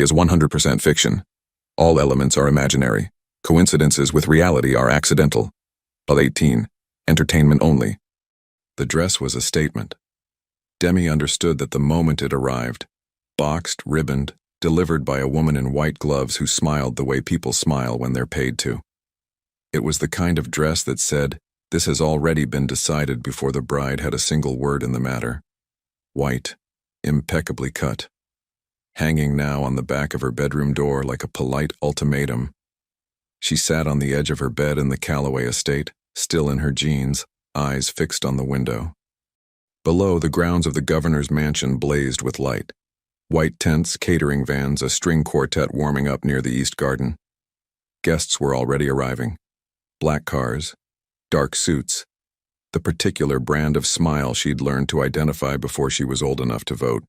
is 100% fiction. All elements are imaginary. Coincidences with reality are accidental. 18. Entertainment only. The dress was a statement. Demi understood that the moment it arrived, boxed, ribboned, delivered by a woman in white gloves who smiled the way people smile when they're paid to. It was the kind of dress that said, "This has already been decided," before the bride had a single word in the matter. White, impeccably cut, hanging now on the back of her bedroom door like a polite ultimatum. She sat on the edge of her bed in the Callaway estate, still in her jeans, eyes fixed on the window. Below, the grounds of the governor's mansion blazed with light. White tents, catering vans, a string quartet warming up near the East Garden. Guests were already arriving. Black cars, dark suits, the particular brand of smile she'd learned to identify before she was old enough to vote.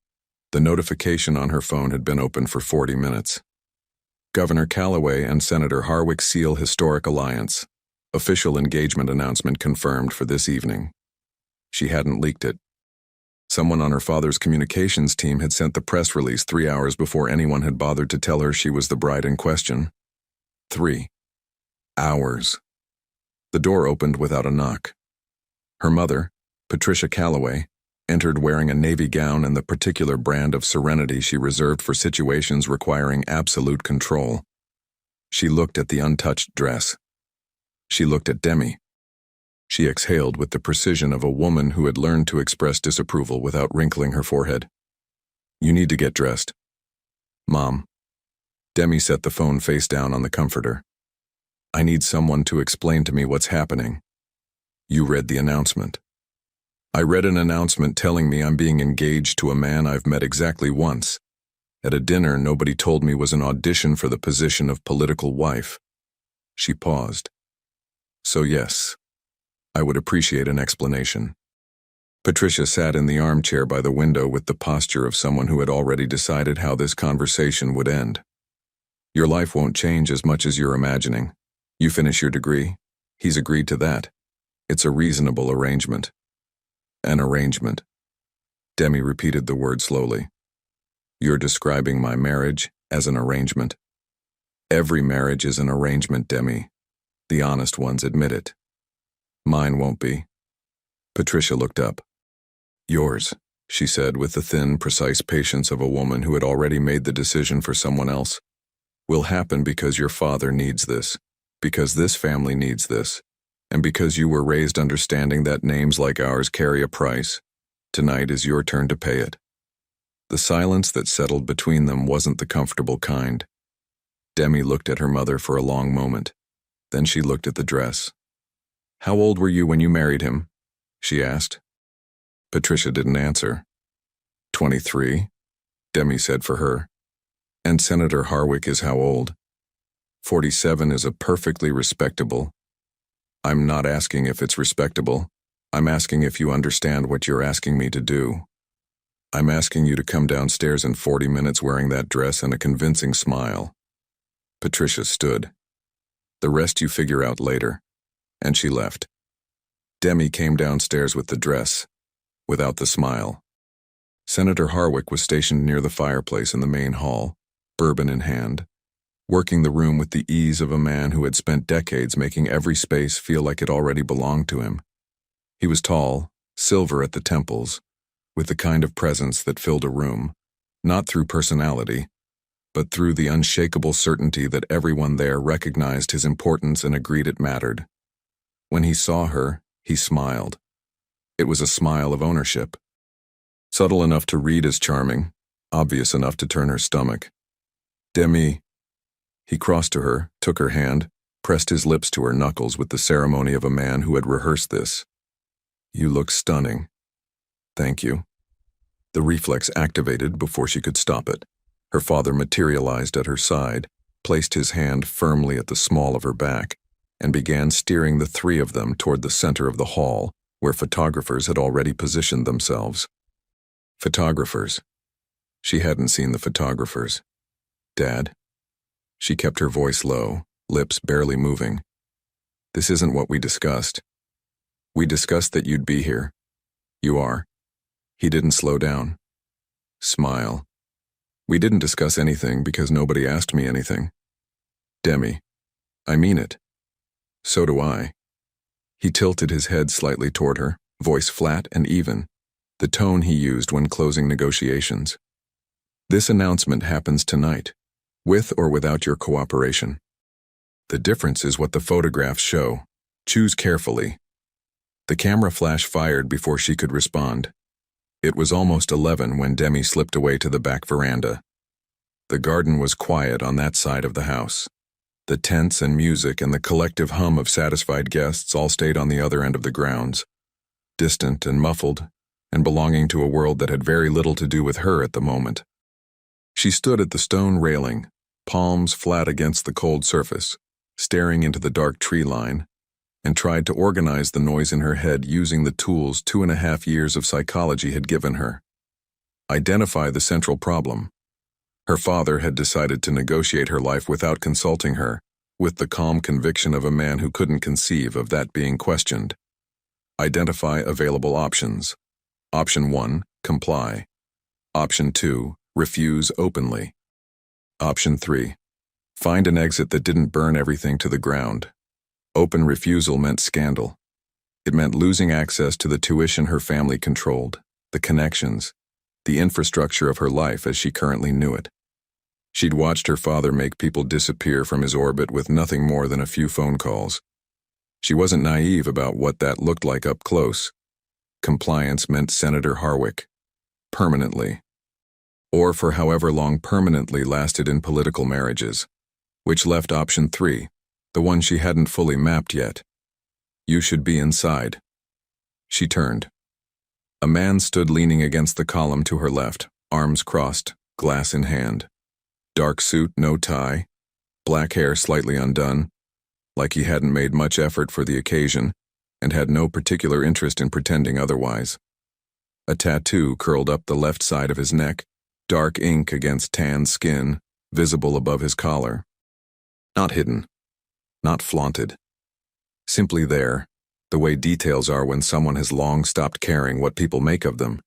The notification on her phone had been open for 40 minutes. Governor Callaway and Senator Harwick seal historic alliance. Official engagement announcement confirmed for this evening. She hadn't leaked it. Someone on her father's communications team had sent the press release 3 hours before anyone had bothered to tell her she was the bride in question. 3 hours. The door opened without a knock. Her mother, Patricia Callaway, entered wearing a navy gown and the particular brand of serenity she reserved for situations requiring absolute control. She looked at the untouched dress. She looked at Demi. She exhaled with the precision of a woman who had learned to express disapproval without wrinkling her forehead. "You need to get dressed." "Mom." Demi set the phone face down on the comforter. "I need someone to explain to me what's happening." "You read the announcement." "I read an announcement telling me I'm being engaged to a man I've met exactly once. At a dinner nobody told me was an audition for the position of political wife." She paused. "So yes, I would appreciate an explanation." Patricia sat in the armchair by the window with the posture of someone who had already decided how this conversation would end. "Your life won't change as much as you're imagining. You finish your degree. He's agreed to that. It's a reasonable arrangement." "An arrangement." Demi repeated the word slowly. "You're describing my marriage as an arrangement." "Every marriage is an arrangement, Demi. The honest ones admit it. Mine won't be." Patricia looked up. "Yours," she said with the thin, precise patience of a woman who had already made the decision for someone else, "will happen because your father needs this, because this family needs this, and because you were raised understanding that names like ours carry a price. Tonight is your turn to pay it." The silence that settled between them wasn't the comfortable kind. Demi looked at her mother for a long moment. Then she looked at the dress. "How old were you when you married him?" she asked. Patricia didn't answer. 23, Demi said for her. "And Senator Harwick is how old?" 47 is a perfectly respectable. "I'm not asking if it's respectable. I'm asking if you understand what you're asking me to do. I'm asking you to come downstairs in 40 minutes wearing that dress and a convincing smile." Patricia stood. "The rest you figure out later." And she left. Demi came downstairs with the dress, without the smile. Senator Harwick was stationed near the fireplace in the main hall, bourbon in hand, working the room with the ease of a man who had spent decades making every space feel like it already belonged to him. He was tall, silver at the temples, with the kind of presence that filled a room, not through personality, but through the unshakable certainty that everyone there recognized his importance and agreed it mattered. When he saw her, he smiled. It was a smile of ownership. Subtle enough to read as charming, obvious enough to turn her stomach. "Demi." He crossed to her, took her hand, pressed his lips to her knuckles with the ceremony of a man who had rehearsed this. "You look stunning." "Thank you." The reflex activated before she could stop it. Her father materialized at her side, placed his hand firmly at the small of her back, and began steering the three of them toward the center of the hall, where photographers had already positioned themselves. Photographers. She hadn't seen the photographers. "Dad?" She kept her voice low, lips barely moving. "This isn't what we discussed. We discussed that you'd be here. You are." He didn't slow down. "Smile." We didn't discuss anything because nobody asked me anything. Demi, I mean it. So do I. He tilted his head slightly toward her, voice flat and even, the tone he used when closing negotiations. This announcement happens tonight, with or without your cooperation. The difference is what the photographs show. Choose carefully. The camera flash fired before she could respond. It was almost 11 when Demi slipped away to the back veranda. The garden was quiet on that side of the house. The tents and music and the collective hum of satisfied guests all stayed on the other end of the grounds, distant and muffled, and belonging to a world that had very little to do with her at the moment. She stood at the stone railing, palms flat against the cold surface, staring into the dark tree line, and tried to organize the noise in her head using the tools 2.5 years of psychology had given her. Identify the central problem. Her father had decided to negotiate her life without consulting her, with the calm conviction of a man who couldn't conceive of that being questioned. Identify available options. Option 1, comply. Option 2, refuse openly. Option 3, find an exit that didn't burn everything to the ground. Open refusal meant scandal. It meant losing access to the tuition her family controlled, the connections, the infrastructure of her life as she currently knew it. She'd watched her father make people disappear from his orbit with nothing more than a few phone calls. She wasn't naive about what that looked like up close. Compliance meant Senator Harwick. Permanently. Or for however long permanently lasted in political marriages, which left option 3, the one she hadn't fully mapped yet. You should be inside. She turned. A man stood leaning against the column to her left, arms crossed, glass in hand. Dark suit, no tie, black hair slightly undone, like he hadn't made much effort for the occasion and had no particular interest in pretending otherwise. A tattoo curled up the left side of his neck, dark ink against tan skin, visible above his collar. Not hidden, not flaunted. Simply there, the way details are when someone has long stopped caring what people make of them.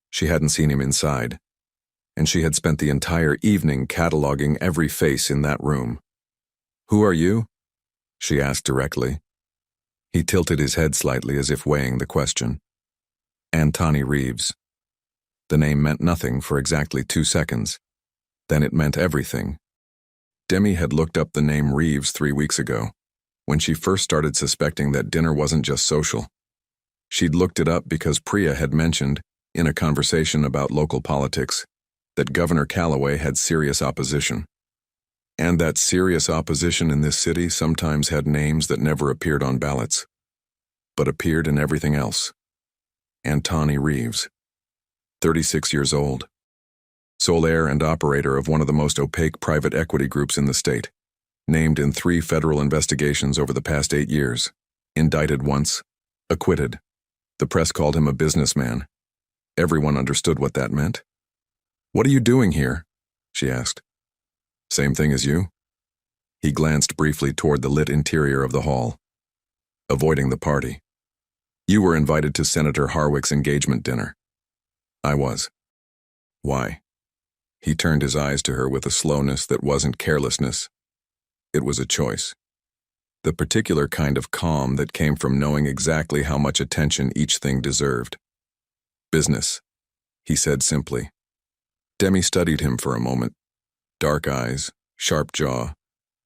She hadn't seen him inside, and she had spent the entire evening cataloging every face in that room. Who are you? She asked directly. He tilted his head slightly as if weighing the question. Antoni Reeves. The name meant nothing for exactly 2 seconds. Then it meant everything. Demi had looked up the name Reeves 3 weeks ago, when she first started suspecting that dinner wasn't just social. She'd looked it up because Priya had mentioned, in a conversation about local politics, that Governor Callaway had serious opposition. And that serious opposition in this city sometimes had names that never appeared on ballots, but appeared in everything else. Antoni Reeves. 36 years old. Sole heir and operator of one of the most opaque private equity groups in the state. Named in 3 federal investigations over the past 8 years. Indicted once. Acquitted. The press called him a businessman. Everyone understood what that meant. What are you doing here? She asked. Same thing as you? He glanced briefly toward the lit interior of the hall. Avoiding the party. You were invited to Senator Harwick's engagement dinner. I was. Why? He turned his eyes to her with a slowness that wasn't carelessness. It was a choice. The particular kind of calm that came from knowing exactly how much attention each thing deserved. Business, he said simply. Demi studied him for a moment. Dark eyes, sharp jaw,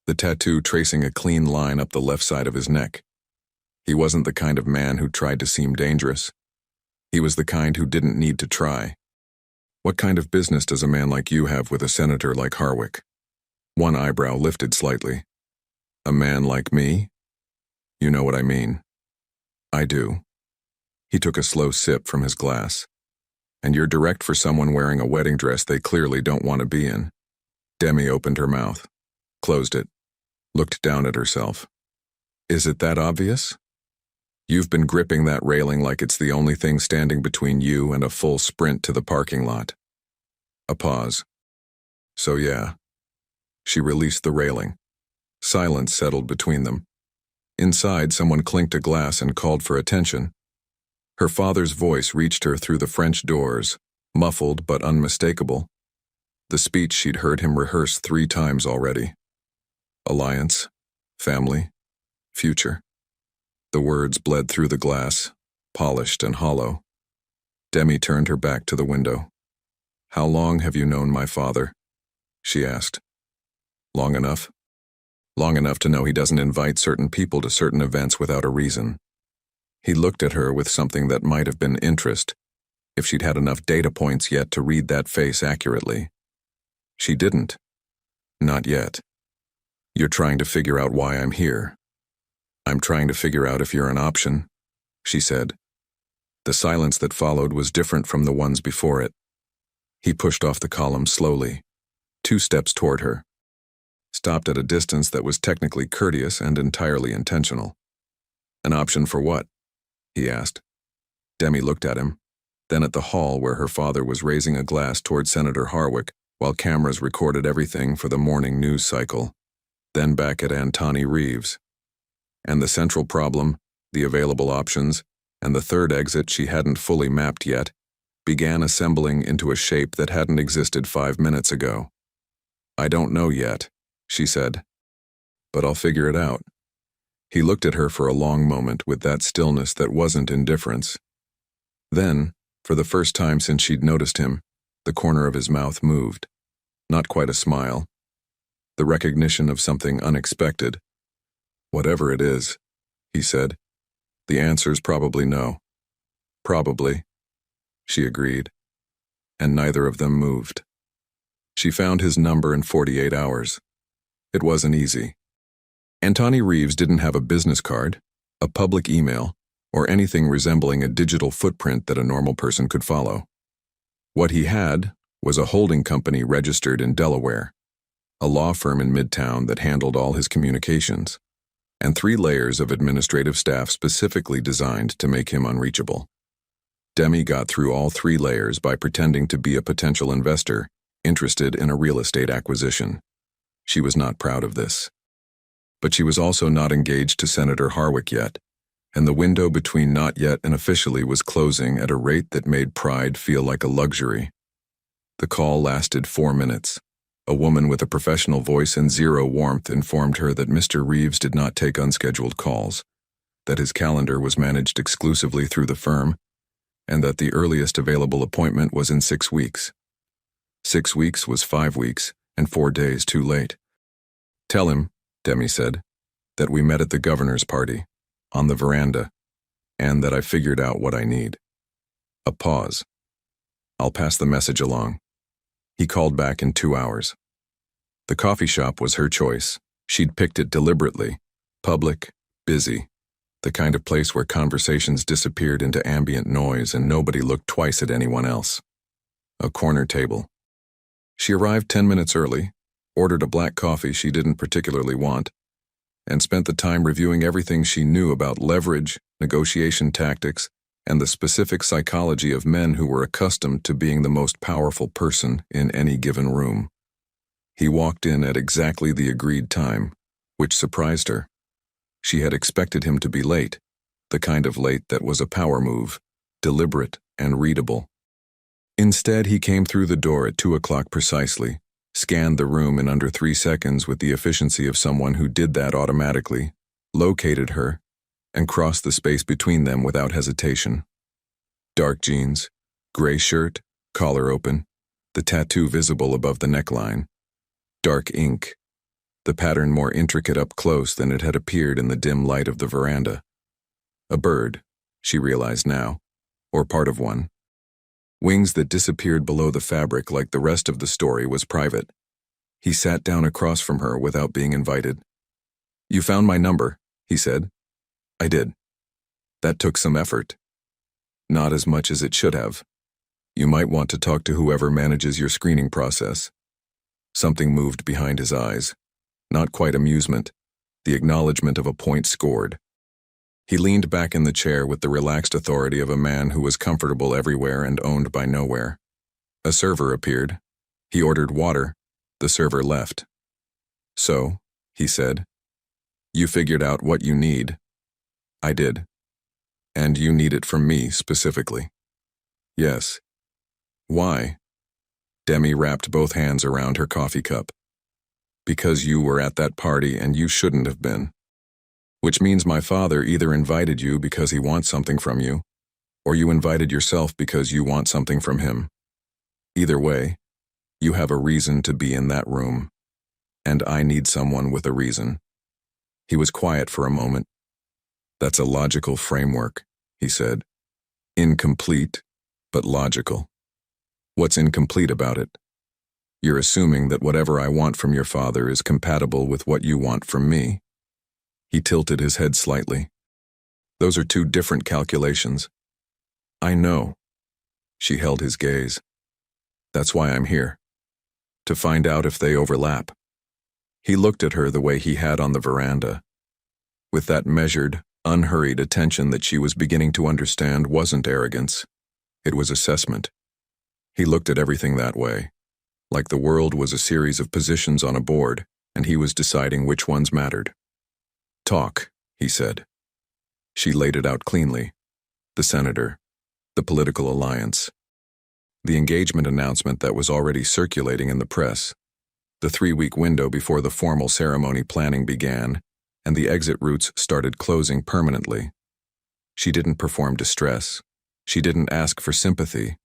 the tattoo tracing a clean line up the left side of his neck. He wasn't the kind of man who tried to seem dangerous. He was the kind who didn't need to try. What kind of business does a man like you have with a senator like Harwick? One eyebrow lifted slightly. A man like me? You know what I mean. I do. He took a slow sip from his glass. And you're direct for someone wearing a wedding dress they clearly don't want to be in. Demi opened her mouth, closed it, looked down at herself. Is it that obvious? You've been gripping that railing like it's the only thing standing between you and a full sprint to the parking lot. A pause. So yeah. She released the railing. Silence settled between them. Inside, someone clinked a glass and called for attention. Her father's voice reached her through the French doors, muffled but unmistakable. The speech she'd heard him rehearse 3 times already. Alliance, family, future. The words bled through the glass, polished and hollow. Demi turned her back to the window. "How long have you known my father?" she asked. "Long enough. Long enough to know he doesn't invite certain people to certain events without a reason." He looked at her with something that might have been interest, if she'd had enough data points yet to read that face accurately. She didn't. Not yet. "You're trying to figure out why I'm here." "I'm trying to figure out if you're an option," she said. The silence that followed was different from the ones before it. He pushed off the column slowly, 2 steps toward her. Stopped at a distance that was technically courteous and entirely intentional. "An option for what?" he asked. Demi looked at him, then at the hall where her father was raising a glass toward Senator Harwick while cameras recorded everything for the morning news cycle, then back at Antony Reeves. And the central problem, the available options, and the third exit she hadn't fully mapped yet, began assembling into a shape that hadn't existed 5 minutes ago. "I don't know yet," she said. "But I'll figure it out." He looked at her for a long moment with that stillness that wasn't indifference. Then, for the first time since she'd noticed him, the corner of his mouth moved. Not quite a smile. The recognition of something unexpected. "Whatever it is," he said. "The answer's probably no." "Probably," she agreed. And neither of them moved. She found his number in 48 hours. It wasn't easy. Antony Reeves didn't have a business card, a public email, or anything resembling a digital footprint that a normal person could follow. What he had was a holding company registered in Delaware, a law firm in Midtown that handled all his communications, and 3 layers of administrative staff specifically designed to make him unreachable. Demi got through all 3 layers by pretending to be a potential investor interested in a real estate acquisition. She was not proud of this. But she was also not engaged to Senator Harwick yet, and the window between not yet and officially was closing at a rate that made pride feel like a luxury. The call lasted 4 minutes. A woman with a professional voice and zero warmth informed her that Mr. Reeves did not take unscheduled calls, that his calendar was managed exclusively through the firm, and that the earliest available appointment was in 6 weeks. 6 weeks was 5 weeks, and 4 days too late. "Tell him," Demi said, "that we met at the governor's party, on the veranda, and that I figured out what I need." A pause. "I'll pass the message along." He called back in 2 hours. The coffee shop was her choice. She'd picked it deliberately. Public, busy. The kind of place where conversations disappeared into ambient noise and nobody looked twice at anyone else. A corner table. She arrived 10 minutes early, ordered a black coffee she didn't particularly want, and spent the time reviewing everything she knew about leverage, negotiation tactics, and the specific psychology of men who were accustomed to being the most powerful person in any given room. He walked in at exactly the agreed time, which surprised her. She had expected him to be late, the kind of late that was a power move, deliberate and readable. Instead, he came through the door at 2 o'clock precisely, scanned the room in under 3 seconds with the efficiency of someone who did that automatically, located her, and crossed the space between them without hesitation. Dark jeans, gray shirt, collar open, the tattoo visible above the neckline. Dark ink, the pattern more intricate up close than it had appeared in the dim light of the veranda. A bird, she realized now, or part of one. Wings that disappeared below the fabric like the rest of the story was private. He sat down across from her without being invited. "You found my number," he said. "I did." "That took some effort." "Not as much as it should have. You might want to talk to whoever manages your screening process." Something moved behind his eyes. Not quite amusement, the acknowledgement of a point scored. He leaned back in the chair with the relaxed authority of a man who was comfortable everywhere and owned by nowhere. A server appeared. He ordered water. The server left. "So," he said, "you figured out what you need." "I did." "And you need it from me specifically." "Yes." "Why?" Demi wrapped both hands around her coffee cup. Because you were at that party and you shouldn't have been. Which means my father either invited you because he wants something from you, or you invited yourself because you want something from him. Either way, you have a reason to be in that room, and I need someone with a reason. He was quiet for a moment. That's a logical framework, he said. Incomplete, but logical. What's incomplete about it? You're assuming that whatever I want from your father is compatible with what you want from me. He tilted his head slightly. Those are two different calculations. I know. She held his gaze. That's why I'm here. To find out if they overlap. He looked at her the way he had on the veranda. With that measured, unhurried attention that she was beginning to understand wasn't arrogance. It was assessment. He looked at everything that way, like the world was a series of positions on a board, and he was deciding which ones mattered. Talk, he said. She laid it out cleanly. The senator, the political alliance, the engagement announcement that was already circulating in the press, the 3-week window before the formal ceremony planning began, and the exit routes started closing permanently. She didn't perform distress. She didn't ask for sympathy.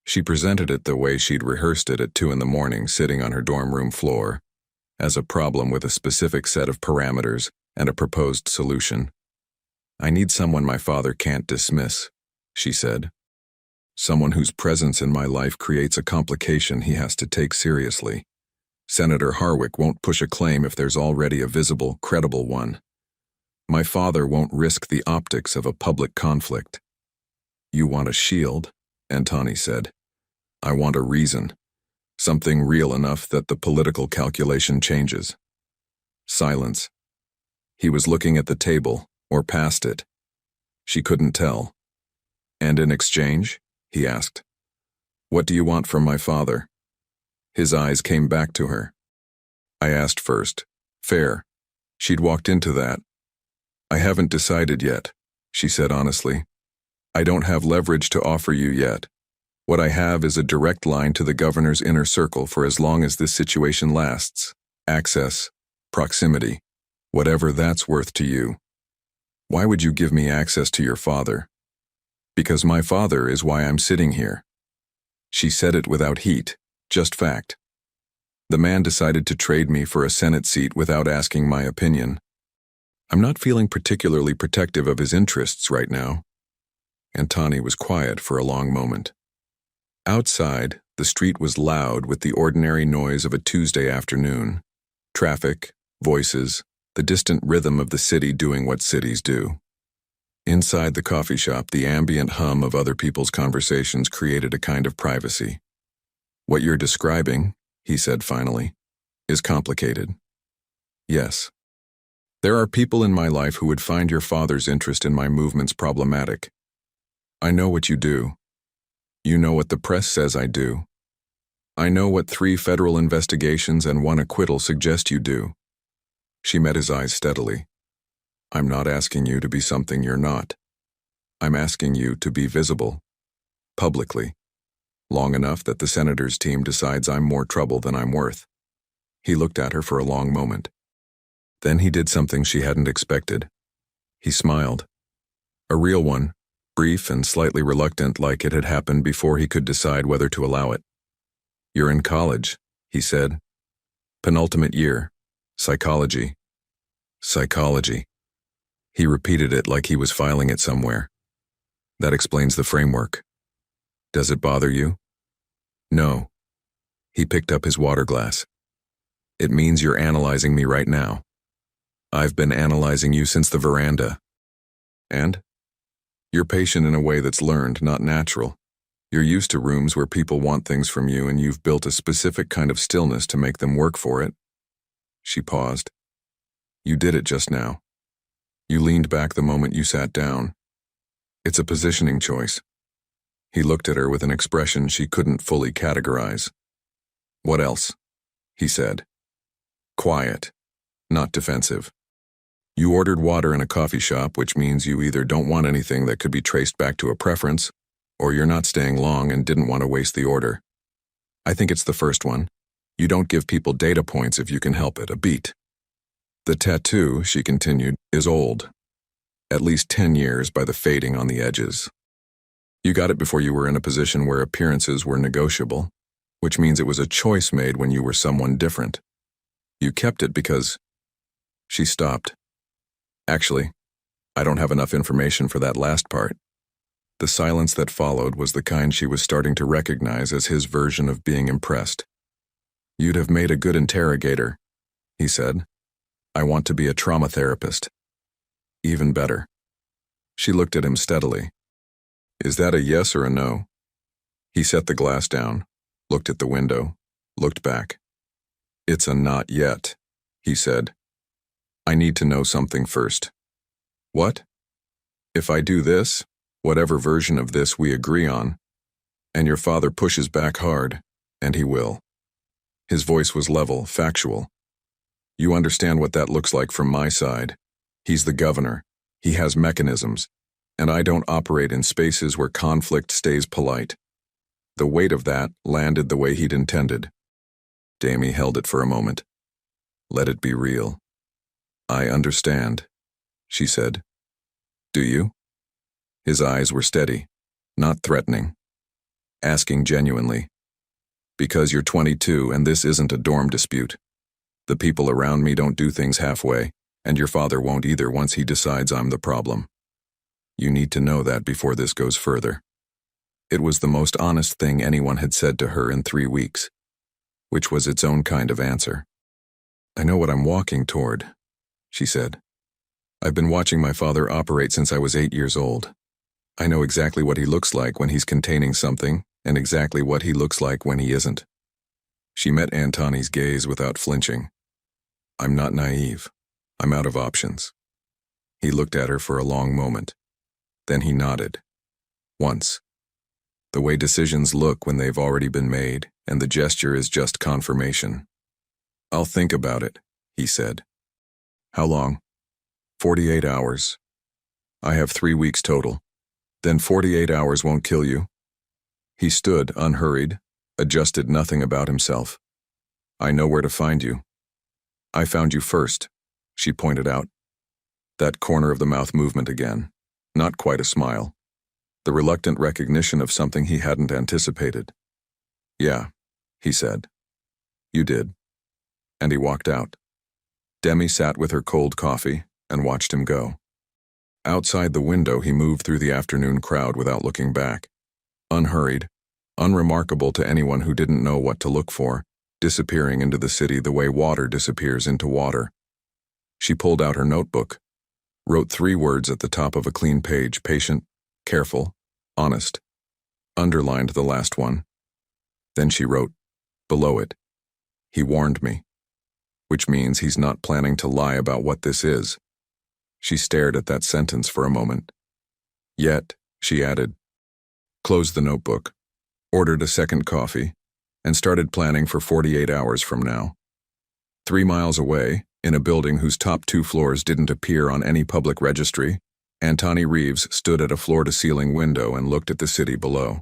She presented it the way she'd rehearsed it at 2 a.m, sitting on her dorm room floor, as a problem with a specific set of parameters and a proposed solution. I need someone my father can't dismiss, she said. Someone whose presence in my life creates a complication he has to take seriously. Senator Harwick won't push a claim if there's already a visible, credible one. My father won't risk the optics of a public conflict. You want a shield, Antoni said. I want a reason. Something real enough that the political calculation changes. Silence. He was looking at the table, or past it. She couldn't tell. And in exchange? He asked. What do you want from my father? His eyes came back to her. I asked first. Fair. She'd walked into that. I haven't decided yet, she said honestly. I don't have leverage to offer you yet. What I have is a direct line to the governor's inner circle for as long as this situation lasts. Access, proximity, whatever that's worth to you. Why would you give me access to your father? Because my father is why I'm sitting here. She said it without heat, just fact. The man decided to trade me for a Senate seat without asking my opinion. I'm not feeling particularly protective of his interests right now. Antoni was quiet for a long moment. Outside, the street was loud with the ordinary noise of a Tuesday afternoon. Traffic, voices, the distant rhythm of the city doing what cities do. Inside the coffee shop, the ambient hum of other people's conversations created a kind of privacy. What you're describing, he said finally, is complicated. Yes. There are people in my life who would find your father's interest in my movements problematic. I know what you do. You know what the press says I do. I know what 3 federal investigations and 1 acquittal suggest you do. She met his eyes steadily. I'm not asking you to be something you're not. I'm asking you to be visible. Publicly. Long enough that the senator's team decides I'm more trouble than I'm worth. He looked at her for a long moment. Then he did something she hadn't expected. He smiled. A real one. Brief and slightly reluctant, like it had happened before he could decide whether to allow it. You're in college, he said. Penultimate year. Psychology. Psychology. He repeated it like he was filing it somewhere. That explains the framework. Does it bother you? No. He picked up his water glass. It means you're analyzing me right now. I've been analyzing you since the veranda. And? You're patient in a way that's learned, not natural. You're used to rooms where people want things from you and you've built a specific kind of stillness to make them work for it. She paused. You did it just now. You leaned back the moment you sat down. It's a positioning choice. He looked at her with an expression she couldn't fully categorize. What else? He said. Quiet, not defensive. You ordered water in a coffee shop, which means you either don't want anything that could be traced back to a preference, or you're not staying long and didn't want to waste the order. I think it's the first one. You don't give people data points if you can help it, a beat. The tattoo, she continued, is old. At least 10 years by the fading on the edges. You got it before you were in a position where appearances were negotiable, which means it was a choice made when you were someone different. You kept it because... She stopped. Actually, I don't have enough information for that last part. The silence that followed was the kind she was starting to recognize as his version of being impressed. You'd have made a good interrogator, he said. I want to be a trauma therapist. Even better. She looked at him steadily. Is that a yes or a no? He set the glass down, looked at the window, looked back. It's a not yet, he said. I need to know something first. What? If I do this, whatever version of this we agree on, and your father pushes back hard, and he will. His voice was level, factual. You understand what that looks like from my side. He's the governor. He has mechanisms, and I don't operate in spaces where conflict stays polite. The weight of that landed the way he'd intended. Damie held it for a moment. Let it be real. I understand, she said. Do you? His eyes were steady, not threatening. Asking genuinely. Because you're 22 and this isn't a dorm dispute. The people around me don't do things halfway, and your father won't either once he decides I'm the problem. You need to know that before this goes further. It was the most honest thing anyone had said to her in 3 weeks, which was its own kind of answer. I know what I'm walking toward, she said. I've been watching my father operate since I was 8 years old. I know exactly what he looks like when he's containing something, and exactly what he looks like when he isn't. She met Antoni's gaze without flinching. I'm not naive. I'm out of options. He looked at her for a long moment. Then he nodded. Once. The way decisions look when they've already been made, and the gesture is just confirmation. I'll think about it, he said. How long? 48 hours. I have 3 weeks total. Then 48 hours won't kill you. He stood, unhurried, adjusted nothing about himself. I know where to find you. I found you first, she pointed out. That corner of the mouth movement again. Not quite a smile. The reluctant recognition of something he hadn't anticipated. Yeah, he said. You did. And he walked out. Demi sat with her cold coffee and watched him go. Outside the window, he moved through the afternoon crowd without looking back. Unhurried, unremarkable to anyone who didn't know what to look for, disappearing into the city the way water disappears into water. She pulled out her notebook, wrote 3 words at the top of a clean page: patient, careful, honest. Underlined the last one. Then she wrote, below it, he warned me. Which means he's not planning to lie about what this is. She stared at that sentence for a moment. Yet, she added, closed the notebook, ordered a second coffee, and started planning for 48 hours from now. 3 miles away, in a building whose top 2 floors didn't appear on any public registry, Antoni Reeves stood at a floor-to-ceiling window and looked at the city below.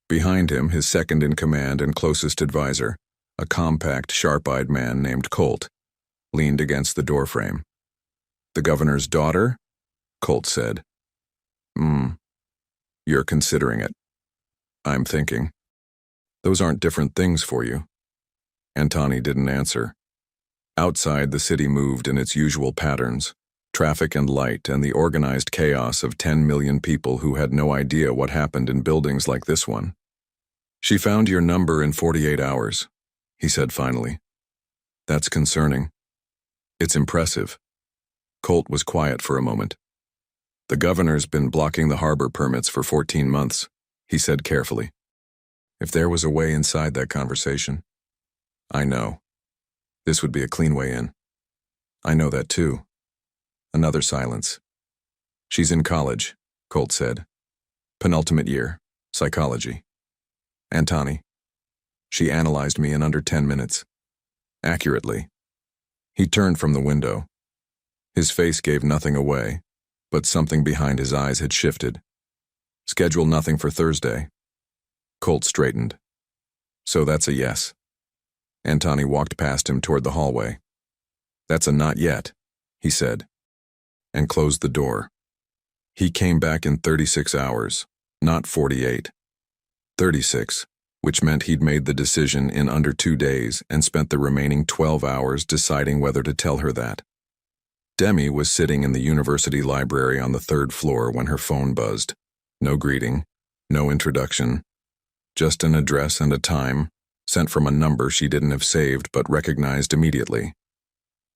Behind him, his second-in-command and closest advisor, a compact, sharp-eyed man named Colt, leaned against the doorframe. The governor's daughter? Colt said. You're considering it. I'm thinking. Those aren't different things for you. Antoni didn't answer. Outside, the city moved in its usual patterns, traffic and light and the organized chaos of 10 million people who had no idea what happened in buildings like this one. She found your number in 48 hours, he said finally. That's concerning. It's impressive. Colt was quiet for a moment. The governor's been blocking the harbor permits for 14 months, he said carefully. If there was a way inside that conversation. I know. This would be a clean way in. I know that too. Another silence. She's in college, Colt said. Penultimate year, psychology. Antoni. She analyzed me in under 10 minutes. Accurately. He turned from the window. His face gave nothing away, but something behind his eyes had shifted. Schedule nothing for Thursday. Colt straightened. So that's a yes. Antoni walked past him toward the hallway. That's a not yet, he said, and closed the door. He came back in 36 hours, not 48. 36, which meant he'd made the decision in under 2 days and spent the remaining 12 hours deciding whether to tell her that. Demi was sitting in the university library on the 3rd floor when her phone buzzed. No greeting, no introduction, just an address and a time, sent from a number she didn't have saved but recognized immediately.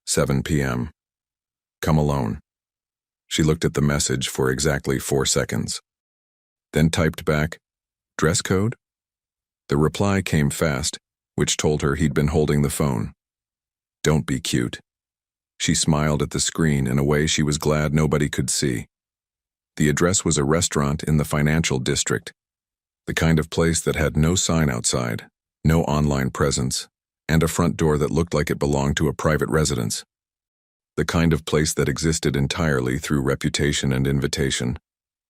7 p.m. Come alone. She looked at the message for exactly 4 seconds. Then typed back, dress code? The reply came fast, which told her he'd been holding the phone. Don't be cute. She smiled at the screen in a way she was glad nobody could see. The address was a restaurant in the financial district, the kind of place that had no sign outside, no online presence, and a front door that looked like it belonged to a private residence. The kind of place that existed entirely through reputation and invitation,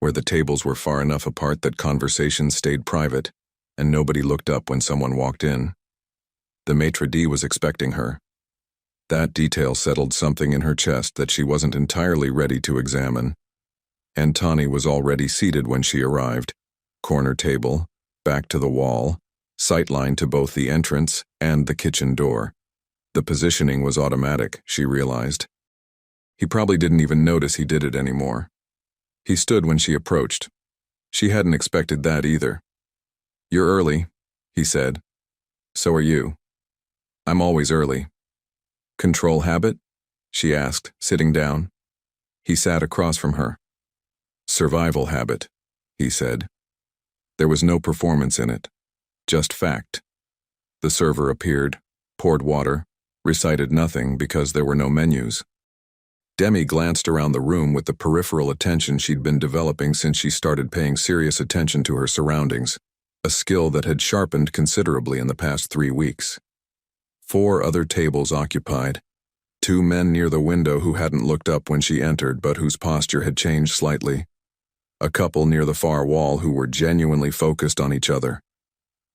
where the tables were far enough apart that conversations stayed private, and nobody looked up when someone walked in. The maitre d' was expecting her. That detail settled something in her chest that she wasn't entirely ready to examine. Antoni was already seated when she arrived, corner table, back to the wall, sightline to both the entrance and the kitchen door. The positioning was automatic, she realized. He probably didn't even notice he did it anymore. He stood when she approached. She hadn't expected that either. You're early, he said. So are you. I'm always early. Control habit? She asked, sitting down. He sat across from her. Survival habit, he said. There was no performance in it, just fact. The server appeared, poured water, recited nothing because there were no menus. Demi glanced around the room with the peripheral attention she'd been developing since she started paying serious attention to her surroundings, a skill that had sharpened considerably in the past 3 weeks. 4 other tables occupied, 2 men near the window who hadn't looked up when she entered but whose posture had changed slightly, a couple near the far wall who were genuinely focused on each other,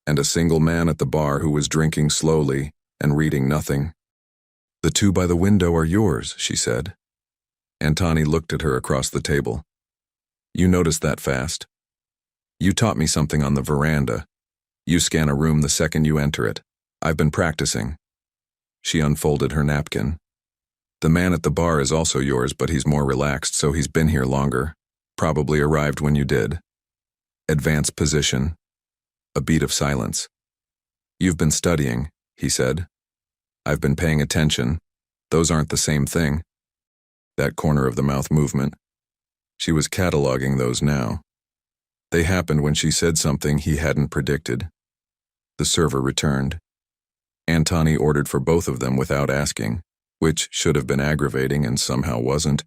and a single man at the bar who was drinking slowly and reading nothing. The 2 by the window are yours, she said. Antoni looked at her across the table. You noticed that fast? You taught me something on the veranda. You scan a room the second you enter it. I've been practicing. She unfolded her napkin. The man at the bar is also yours, but he's more relaxed, so he's been here longer. Probably arrived when you did. Advance position. A beat of silence. You've been studying, he said. I've been paying attention. Those aren't the same thing. That corner of the mouth movement. She was cataloging those now. They happened when she said something he hadn't predicted. The server returned. Antoni ordered for both of them without asking, which should have been aggravating and somehow wasn't,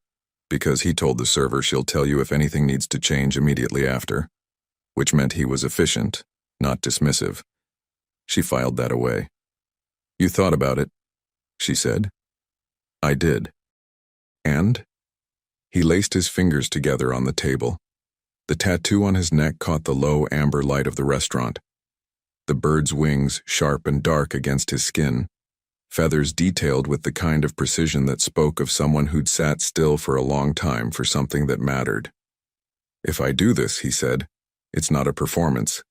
because he told the server she'll tell you if anything needs to change immediately after, which meant he was efficient, not dismissive. She filed that away. You thought about it, she said. I did. And? He laced his fingers together on the table. The tattoo on his neck caught the low amber light of the restaurant. The bird's wings sharp and dark against his skin, feathers detailed with the kind of precision that spoke of someone who'd sat still for a long time for something that mattered. If I do this, he said, it's not a performance.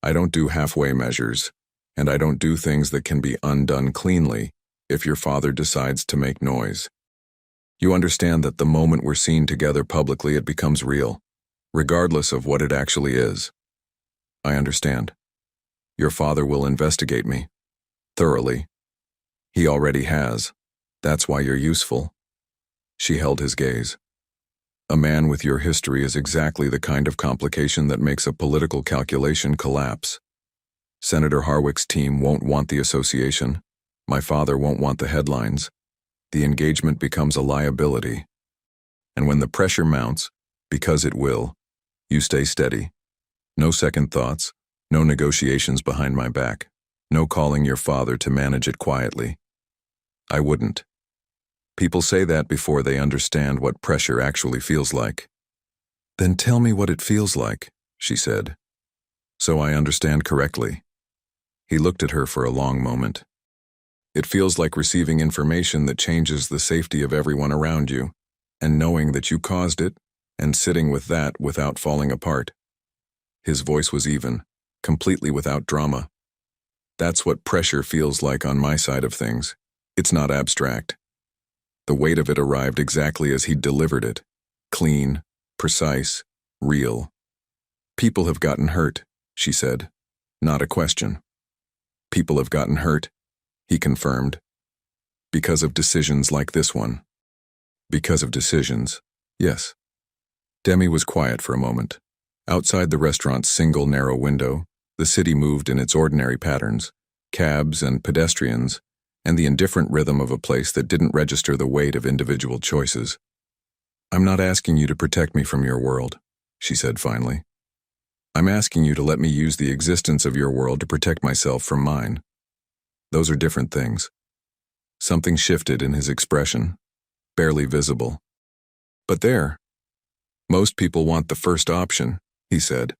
I don't do halfway measures, and I don't do things that can be undone cleanly if your father decides to make noise. You understand that the moment we're seen together publicly, it becomes real, regardless of what it actually is. I understand. Your father will investigate me. Thoroughly. He already has. That's why you're useful. She held his gaze. A man with your history is exactly the kind of complication that makes a political calculation collapse. Senator Harwick's team won't want the association. My father won't want the headlines. The engagement becomes a liability. And when the pressure mounts, because it will, you stay steady. No second thoughts, no negotiations behind my back, no calling your father to manage it quietly. I wouldn't. People say that before they understand what pressure actually feels like. Then tell me what it feels like, she said, so I understand correctly. He looked at her for a long moment. It feels like receiving information that changes the safety of everyone around you, and knowing that you caused it, and sitting with that without falling apart. His voice was even, completely without drama. That's what pressure feels like on my side of things. It's not abstract. The weight of it arrived exactly as he'd delivered it. Clean, precise, real. People have gotten hurt, she said. Not a question. People have gotten hurt, he confirmed. Because of decisions like this one. Because of decisions, yes. Demi was quiet for a moment. Outside the restaurant's single narrow window, the city moved in its ordinary patterns, cabs and pedestrians, and the indifferent rhythm of a place that didn't register the weight of individual choices. I'm not asking you to protect me from your world, she said finally. I'm asking you to let me use the existence of your world to protect myself from mine. Those are different things. Something shifted in his expression, barely visible. But there. Most people want the first option, he said.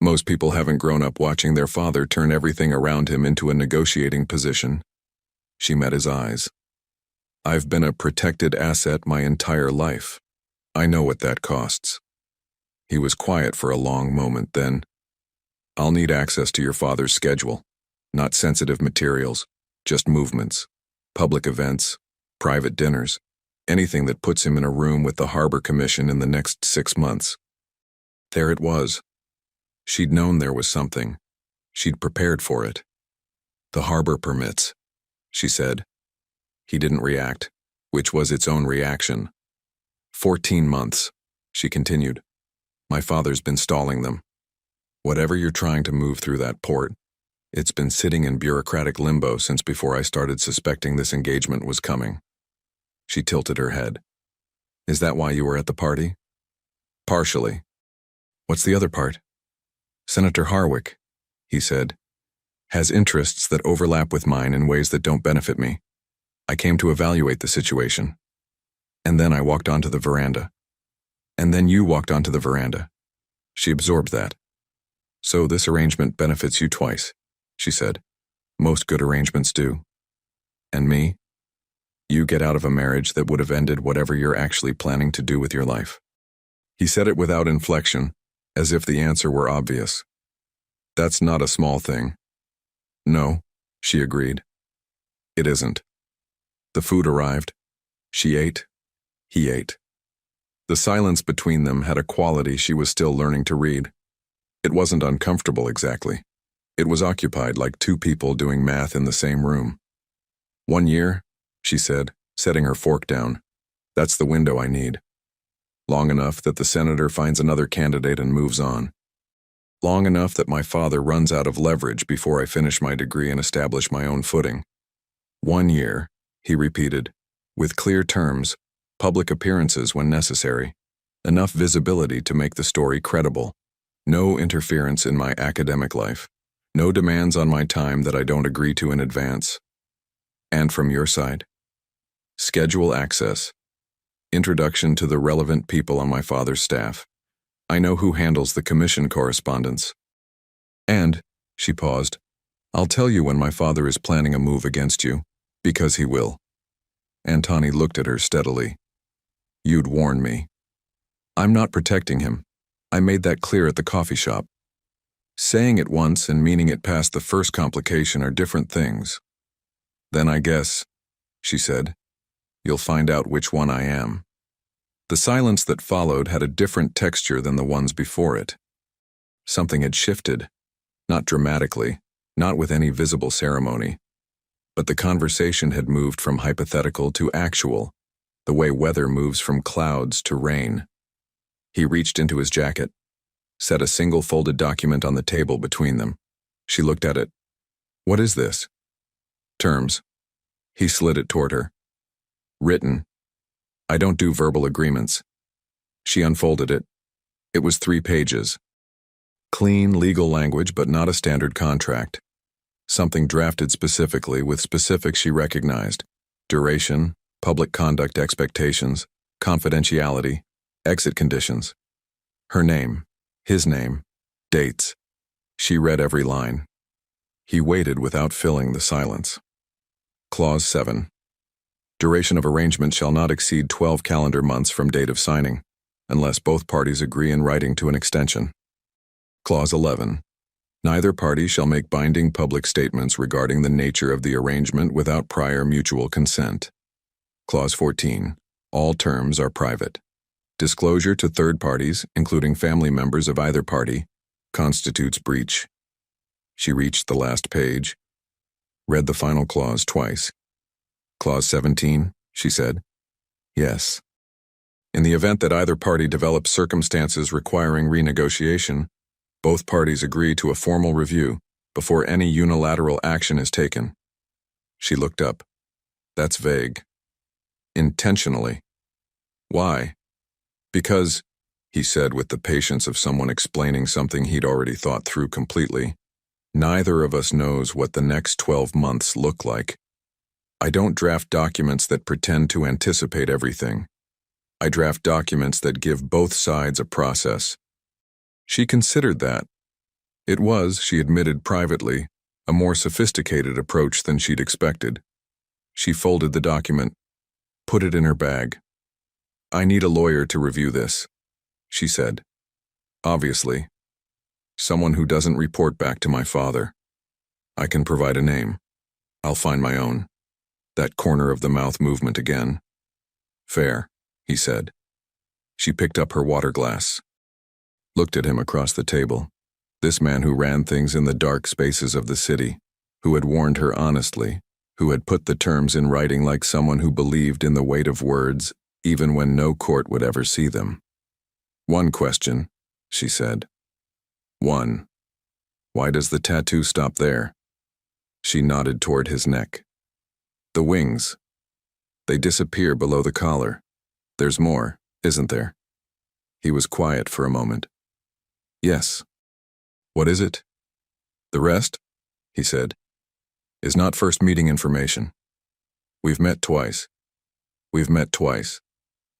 Most people haven't grown up watching their father turn everything around him into a negotiating position. She met his eyes. I've been a protected asset my entire life. I know what that costs. He was quiet for a long moment, then, I'll need access to your father's schedule. Not sensitive materials, just movements, public events, private dinners, anything that puts him in a room with the Harbor Commission in the next 6 months. There it was. She'd known there was something. She'd prepared for it. The harbor permits, she said. He didn't react, which was its own reaction. 14 months, she continued. My father's been stalling them. Whatever you're trying to move through that port, it's been sitting in bureaucratic limbo since before I started suspecting this engagement was coming. She tilted her head. Is that why you were at the party? Partially. What's the other part? Senator Harwick, he said, has interests that overlap with mine in ways that don't benefit me. I came to evaluate the situation. And then I walked onto the veranda. And then you walked onto the veranda. She absorbed that. So this arrangement benefits you twice, she said. Most good arrangements do. And me? You get out of a marriage that would have ended whatever you're actually planning to do with your life. He said it without inflection, as if the answer were obvious. That's not a small thing. No, she agreed. It isn't. The food arrived. She ate. He ate. The silence between them had a quality she was still learning to read. It wasn't uncomfortable exactly. It was occupied like two people doing math in the same room. 1 year, she said, setting her fork down. That's the window I need. Long enough that the senator finds another candidate and moves on. Long enough that my father runs out of leverage before I finish my degree and establish my own footing. 1 year, he repeated, with clear terms, public appearances when necessary, enough visibility to make the story credible, no interference in my academic life, no demands on my time that I don't agree to in advance. And from your side? Schedule access. Introduction to the relevant people on my father's staff. I know who handles the commission correspondence. And, she paused, I'll tell you when my father is planning a move against you, because he will. Antoni looked at her steadily. You'd warn me. I'm not protecting him. I made that clear at the coffee shop. Saying it once and meaning it past the first complication are different things. Then I guess, she said, you'll find out which one I am. The silence that followed had a different texture than the ones before it. Something had shifted, not dramatically, not with any visible ceremony, but the conversation had moved from hypothetical to actual, the way weather moves from clouds to rain. He reached into his jacket, set a single folded document on the table between them. She looked at it. What is this? Terms. He slid it toward her. Written. I don't do verbal agreements. She unfolded it. It was 3 pages. Clean legal language, but not a standard contract. Something drafted specifically with specifics she recognized. Duration, public conduct expectations, confidentiality, exit conditions. Her name, his name, dates. She read every line. He waited without filling the silence. Clause 7. Duration of arrangement shall not exceed 12 calendar months from date of signing, unless both parties agree in writing to an extension. Clause 11. Neither party shall make binding public statements regarding the nature of the arrangement without prior mutual consent. Clause 14. All terms are private. Disclosure to third parties, including family members of either party, constitutes breach. She reached the last page, read the final clause twice. Clause 17, she said. Yes. In the event that either party develops circumstances requiring renegotiation, both parties agree to a formal review before any unilateral action is taken. She looked up. That's vague. Intentionally. Why? Because, he said with the patience of someone explaining something he'd already thought through completely, neither of us knows what the next 12 months look like. I don't draft documents that pretend to anticipate everything. I draft documents that give both sides a process. She considered that. It was, she admitted privately, a more sophisticated approach than she'd expected. She folded the document, put it in her bag. I need a lawyer to review this, she said. Obviously. Someone who doesn't report back to my father. I can provide a name. I'll find my own. That corner of the mouth movement again. Fair, he said. She picked up her water glass, looked at him across the table. This man who ran things in the dark spaces of the city, who had warned her honestly, who had put the terms in writing like someone who believed in the weight of words, even when no court would ever see them. One question, she said. One. Why does the tattoo stop there? She nodded toward his neck. The wings. They disappear below the collar. There's more, isn't there? He was quiet for a moment. Yes. What is it? The rest, he said, is not first meeting information. We've met twice. We've met twice,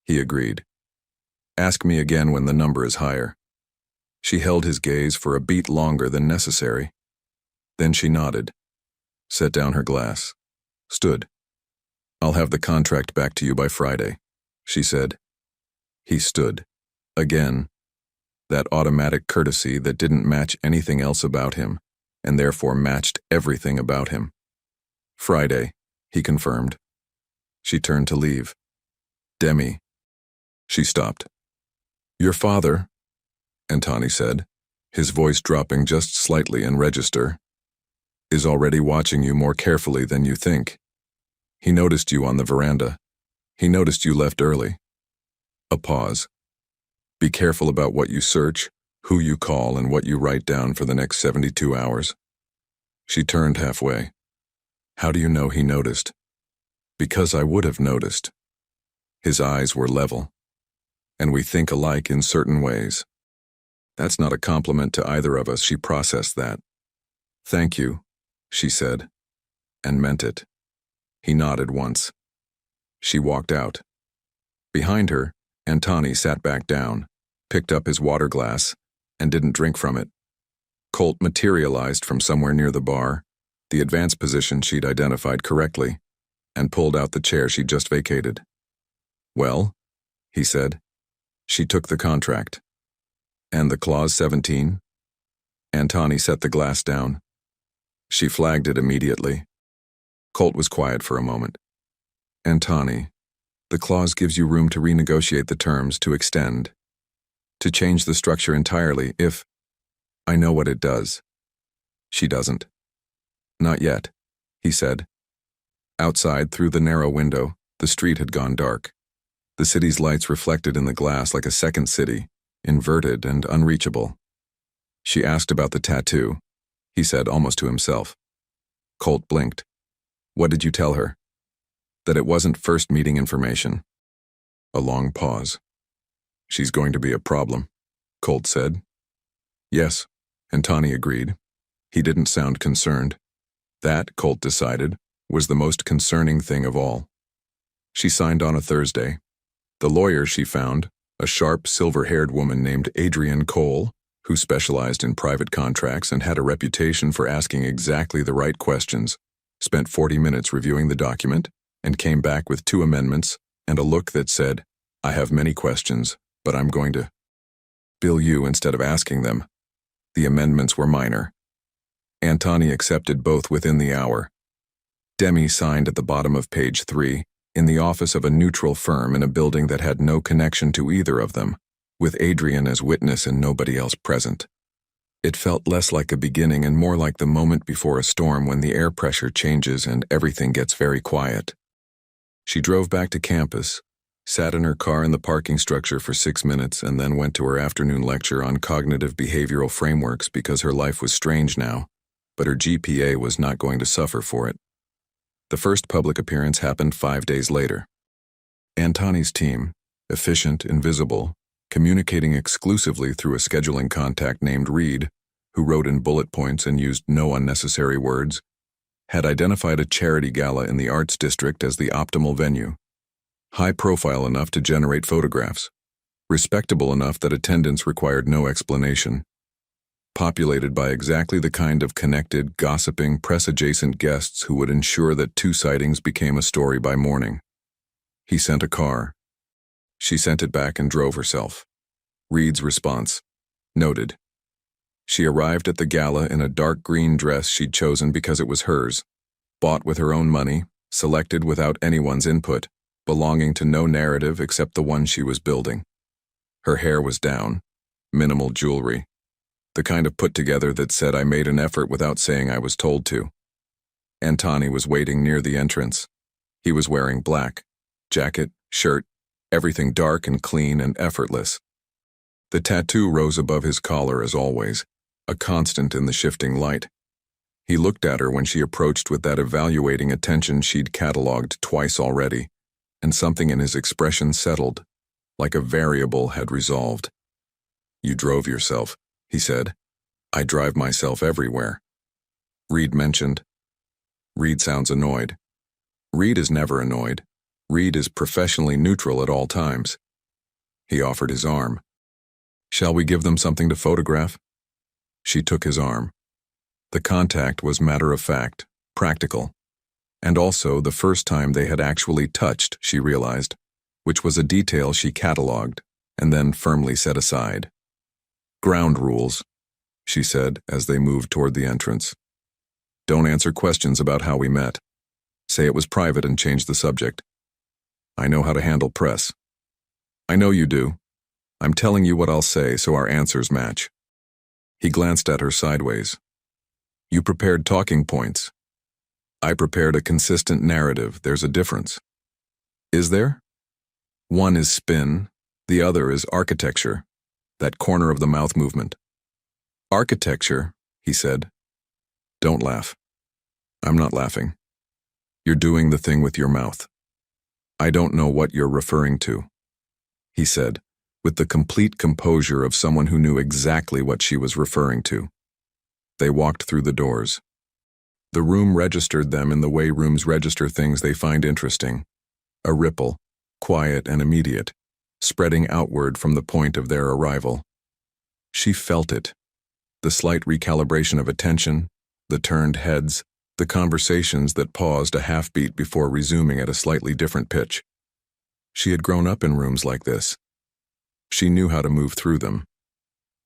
he agreed. Ask me again when the number is higher. She held his gaze for a beat longer than necessary. Then she nodded, set down her glass, stood. I'll have the contract back to you by Friday, she said. He stood. Again. That automatic courtesy that didn't match anything else about him, and therefore matched everything about him. Friday, he confirmed. She turned to leave. Demi. She stopped. Your father, Antoni said, his voice dropping just slightly in register, is already watching you more carefully than you think. He noticed you on the veranda. He noticed you left early. A pause. Be careful about what you search, who you call, and what you write down for the next 72 hours. She turned halfway. How do you know he noticed? Because I would have noticed. His eyes were level. And we think alike in certain ways. That's not a compliment to either of us, she processed that. Thank you, she said, and meant it. He nodded once. She walked out. Behind her, Antoni sat back down, picked up his water glass, and didn't drink from it. Colt materialized from somewhere near the bar, the advanced position she'd identified correctly, and pulled out the chair she'd just vacated. Well, he said. She took the contract. And the clause 17? Antoni set the glass down. She flagged it immediately. Colt was quiet for a moment. Antoni, the clause gives you room to renegotiate the terms, to extend, to change the structure entirely if... I know what it does. She doesn't. Not yet, he said. Outside, through the narrow window, the street had gone dark. The city's lights reflected in the glass like a second city, inverted and unreachable. She asked about the tattoo, he said almost to himself. Colt blinked. What did you tell her? That it wasn't first meeting information. A long pause. She's going to be a problem, Colt said. Yes, Antoni agreed. He didn't sound concerned. That, Colt decided, was the most concerning thing of all. She signed on a Thursday. The lawyer she found, a sharp, silver-haired woman named Adrienne Cole, who specialized in private contracts and had a reputation for asking exactly the right questions, spent 40 minutes reviewing the document and came back with 2 amendments and a look that said, "I have many questions, but I'm going to bill you instead of asking them." The amendments were minor. Antoni accepted both within the hour. Demi signed at the bottom of page 3, in the office of a neutral firm in a building that had no connection to either of them, with Adrian as witness and nobody else present. It felt less like a beginning and more like the moment before a storm when the air pressure changes and everything gets very quiet. She drove back to campus, sat in her car in the parking structure for 6 minutes, and then went to her afternoon lecture on cognitive behavioral frameworks because her life was strange now, but her GPA was not going to suffer for it. The first public appearance happened 5 days later. Antoni's team, efficient, invisible, communicating exclusively through a scheduling contact named Reed, who wrote in bullet points and used no unnecessary words, had identified a charity gala in the Arts District as the optimal venue. High profile enough to generate photographs, respectable enough that attendance required no explanation, populated by exactly the kind of connected, gossiping, press-adjacent guests who would ensure that 2 sightings became a story by morning. He sent a car. She sent it back and drove herself. Reed's response: noted. She arrived at the gala in a dark green dress she'd chosen because it was hers, bought with her own money, selected without anyone's input, belonging to no narrative except the one she was building. Her hair was down, minimal jewelry, the kind of put-together that said I made an effort without saying I was told to. Antoni was waiting near the entrance. He was wearing black, jacket, shirt, everything dark and clean and effortless. The tattoo rose above his collar as always, a constant in the shifting light. He looked at her when she approached with that evaluating attention she'd catalogued twice already, and something in his expression settled, like a variable had resolved. "You drove yourself," he said. "I drive myself everywhere." Reed mentioned. Reed sounds annoyed. Reed is never annoyed. Reed is professionally neutral at all times. He offered his arm. "Shall we give them something to photograph?" She took his arm. The contact was matter-of-fact, practical, and also the first time they had actually touched, she realized, which was a detail she catalogued and then firmly set aside. "Ground rules," she said as they moved toward the entrance. "Don't answer questions about how we met. Say it was private and change the subject. I know how to handle press." "I know you do. I'm telling you what I'll say so our answers match." He glanced at her sideways. "You prepared talking points. I prepared a consistent narrative. There's a difference." "Is there?" "One is spin, the other is architecture, that corner of the mouth movement." "Architecture," he said. "Don't laugh." "I'm not laughing. You're doing the thing with your mouth." "I don't know what you're referring to," he said, with the complete composure of someone who knew exactly what she was referring to. They walked through the doors. The room registered them in the way rooms register things they find interesting. A ripple, quiet and immediate, spreading outward from the point of their arrival. She felt it. The slight recalibration of attention, the turned heads, the conversations that paused a half-beat before resuming at a slightly different pitch. She had grown up in rooms like this. She knew how to move through them.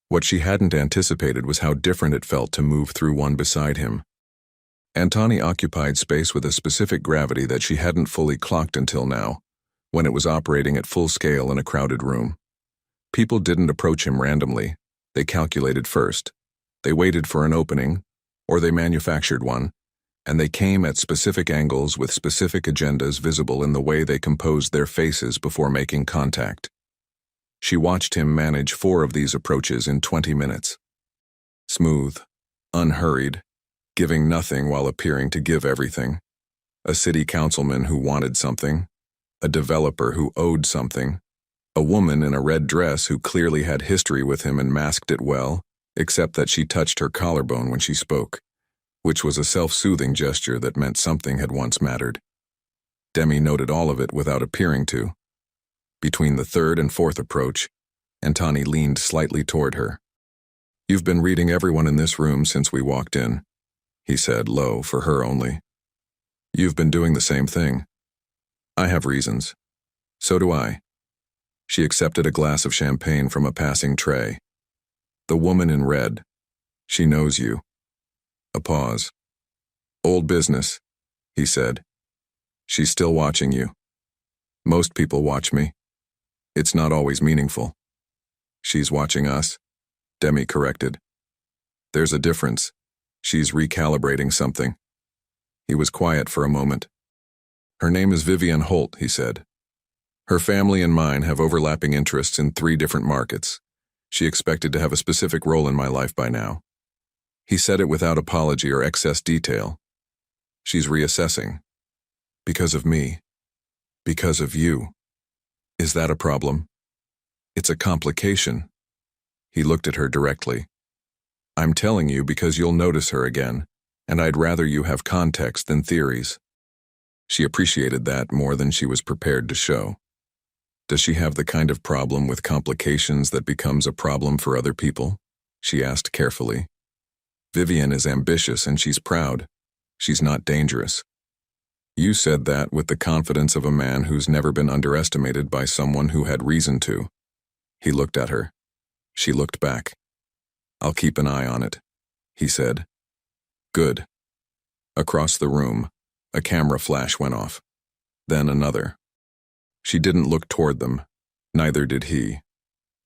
What she hadn't anticipated was how different it felt to move through one beside him. Antoni occupied space with a specific gravity that she hadn't fully clocked until now, when it was operating at full scale in a crowded room. People didn't approach him randomly. They calculated first. They waited for an opening, or they manufactured one, and they came at specific angles with specific agendas visible in the way they composed their faces before making contact. She watched him manage 4 of these approaches in 20 minutes. Smooth, unhurried, giving nothing while appearing to give everything. A city councilman who wanted something, a developer who owed something, a woman in a red dress who clearly had history with him and masked it well, except that she touched her collarbone when she spoke, which was a self-soothing gesture that meant something had once mattered. Demi noted all of it without appearing to. Between the 3rd and 4th approach, Antoni leaned slightly toward her. You've been reading everyone in this room since we walked in, he said, low, for her only. You've been doing the same thing. I have reasons. So do I. She accepted a glass of champagne from a passing tray. The woman in red. She knows you. A pause. Old business, he said. She's still watching you. Most people watch me. It's not always meaningful. She's watching us, Demi corrected. There's a difference. She's recalibrating something. He was quiet for a moment. Her name is Vivian Holt, he said. Her family and mine have overlapping interests in 3 different markets. She expected to have a specific role in my life by now. He said it without apology or excess detail. She's reassessing. Because of me. Because of you. Is that a problem? It's a complication. He looked at her directly. I'm telling you because you'll notice her again, and I'd rather you have context than theories. She appreciated that more than she was prepared to show. Does she have the kind of problem with complications that becomes a problem for other people? She asked carefully. Vivian is ambitious and she's proud. She's not dangerous. You said that with the confidence of a man who's never been underestimated by someone who had reason to. He looked at her. She looked back. I'll keep an eye on it, he said. Good. Across the room, a camera flash went off. Then another. She didn't look toward them. Neither did he.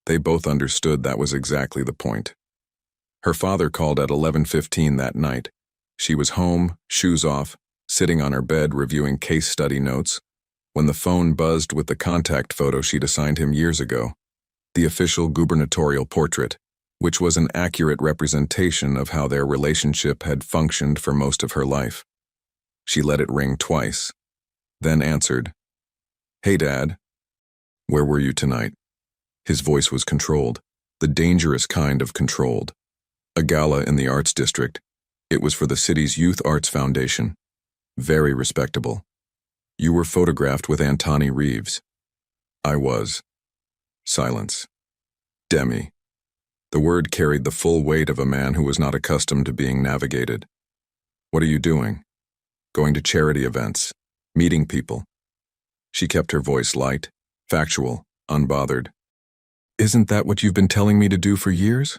They both understood that was exactly the point. Her father called at 11:15 that night. She was home, shoes off, sitting on her bed reviewing case study notes, when the phone buzzed with the contact photo she'd assigned him years ago, the official gubernatorial portrait, which was an accurate representation of how their relationship had functioned for most of her life. She let it ring twice, then answered, Hey, Dad. Where were you tonight? His voice was controlled, the dangerous kind of controlled. A gala in the Arts District. It was for the city's Youth Arts Foundation. Very respectable. You were photographed with Antoni Reeves. I was. Silence. Demi. The word carried the full weight of a man who was not accustomed to being navigated. What are you doing? Going to charity events. Meeting people. She kept her voice light, factual, unbothered. Isn't that what you've been telling me to do for years?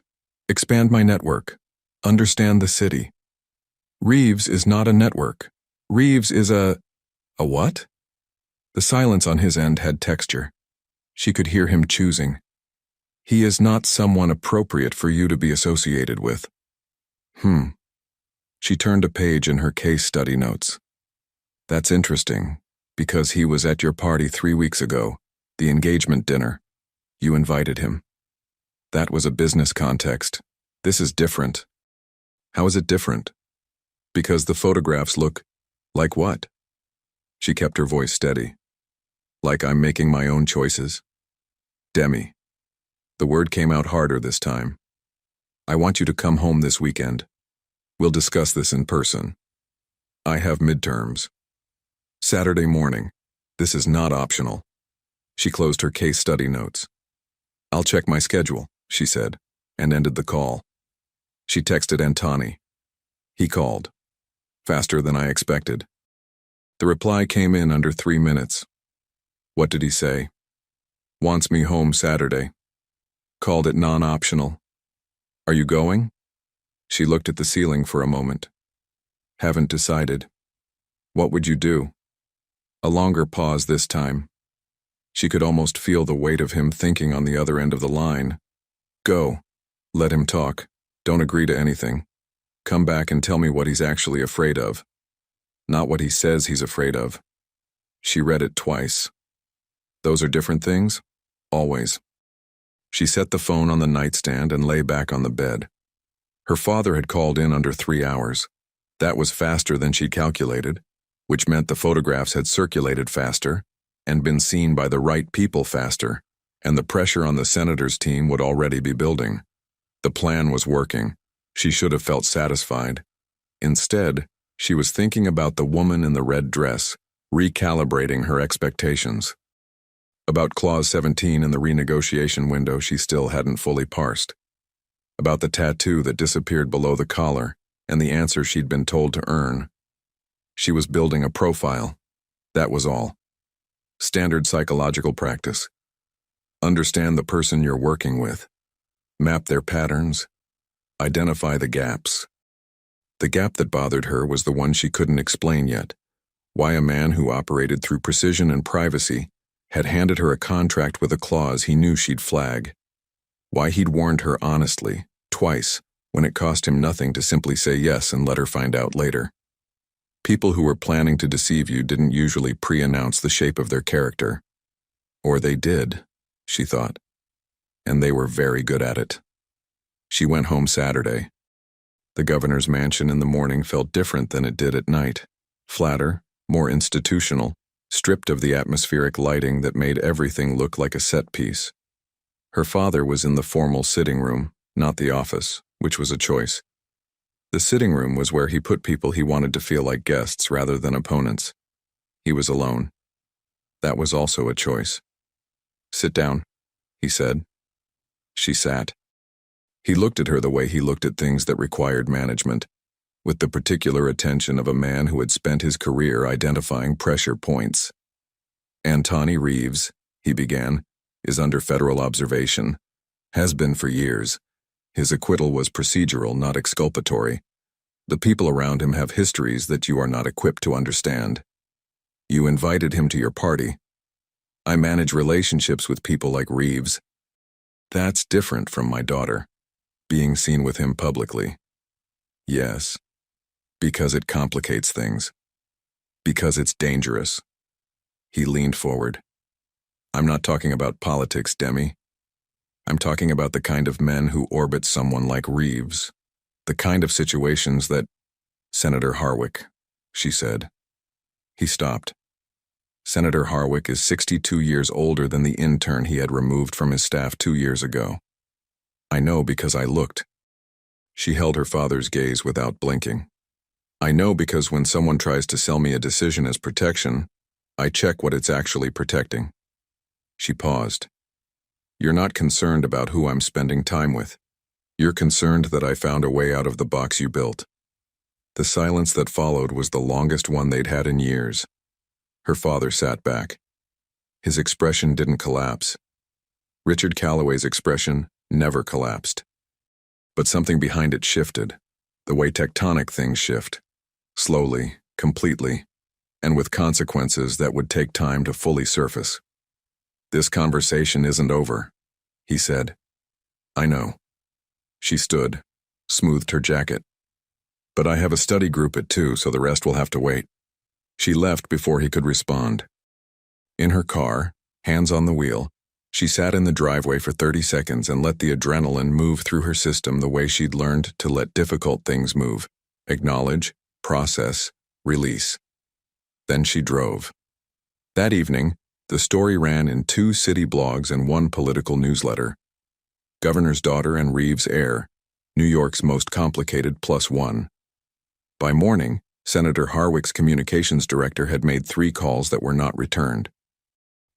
Expand my network. Understand the city. Reeves is not a network. Reeves is a what? The silence on his end had texture. She could hear him choosing. He is not someone appropriate for you to be associated with. She turned a page in her case study notes. That's interesting, because he was at your party 3 weeks ago, the engagement dinner. You invited him. That was a business context. This is different. How is it different? Because the photographs look like what? She kept her voice steady. Like I'm making my own choices. Demi. The word came out harder this time. I want you to come home this weekend. We'll discuss this in person. I have midterms. Saturday morning. This is not optional. She closed her case study notes. I'll check my schedule, she said, and ended the call. She texted Antoni. He called. Faster than I expected. The reply came in under 3 minutes. What did he say? Wants me home Saturday. Called it non-optional. Are you going? She looked at the ceiling for a moment. Haven't decided. What would you do? A longer pause this time. She could almost feel the weight of him thinking on the other end of the line. Go. Let him talk. Don't agree to anything. Come back and tell me what he's actually afraid of. Not what he says he's afraid of. She read it twice. Those are different things? Always. She set the phone on the nightstand and lay back on the bed. Her father had called in under 3 hours. That was faster than she'd calculated, which meant the photographs had circulated faster and been seen by the right people faster, and the pressure on the senator's team would already be building. The plan was working. She should have felt satisfied. Instead, she was thinking about the woman in the red dress, recalibrating her expectations. About Clause 17 in the renegotiation window she still hadn't fully parsed. about the tattoo that disappeared below the collar, and the answer she'd been told to earn. She was building a profile. That was all. Standard psychological practice. Understand the person you're working with. Map their patterns. Identify the gaps. The gap that bothered her was the one she couldn't explain yet. Why a man who operated through precision and privacy had handed her a contract with a clause he knew she'd flag. Why he'd warned her honestly, twice, when it cost him nothing to simply say yes and let her find out later. People who were planning to deceive you didn't usually pre-announce the shape of their character. Or they did, she thought. And they were very good at it. She went home Saturday. The governor's mansion in the morning felt different than it did at night. Flatter, more institutional, stripped of the atmospheric lighting that made everything look like a set piece. Her father was in the formal sitting room, not the office, which was a choice. The sitting room was where he put people he wanted to feel like guests rather than opponents. He was alone. That was also a choice. "Sit down," he said. She sat. He looked at her the way he looked at things that required management, with the particular attention of a man who had spent his career identifying pressure points. "Antony Reeves," he began, "is under federal observation. Has been for years. His acquittal was procedural, not exculpatory. The people around him have histories that you are not equipped to understand. You invited him to your party. I manage relationships with people like Reeves. That's different from my daughter, being seen with him publicly. Yes, because it complicates things. Because it's dangerous." He leaned forward. "I'm not talking about politics, Demi. I'm talking about the kind of men who orbit someone like Reeves. The kind of situations that—" "Senator Harwick," she said. He stopped. Senator Harwick is 62 years older than the intern he had removed from his staff 2 years ago. I know because I looked. She held her father's gaze without blinking. I know because when someone tries to sell me a decision as protection, I check what it's actually protecting. She paused. You're not concerned about who I'm spending time with. You're concerned that I found a way out of the box you built. The silence that followed was the longest one they'd had in years. Her father sat back. His expression didn't collapse. Richard Calloway's expression never collapsed. But something behind it shifted, the way tectonic things shift. Slowly, completely, and with consequences that would take time to fully surface. "This conversation isn't over," he said. "I know." She stood, smoothed her jacket. "But I have a study group at 2, so the rest will have to wait." She left before he could respond. In her car, hands on the wheel, she sat in the driveway for 30 seconds and let the adrenaline move through her system the way she'd learned to let difficult things move. Acknowledge, process, release. Then she drove. That evening, the story ran in 2 city blogs and 1 political newsletter. Governor's daughter and Reeves' heir, New York's most complicated +1. By morning, Senator Harwick's communications director had made 3 calls that were not returned.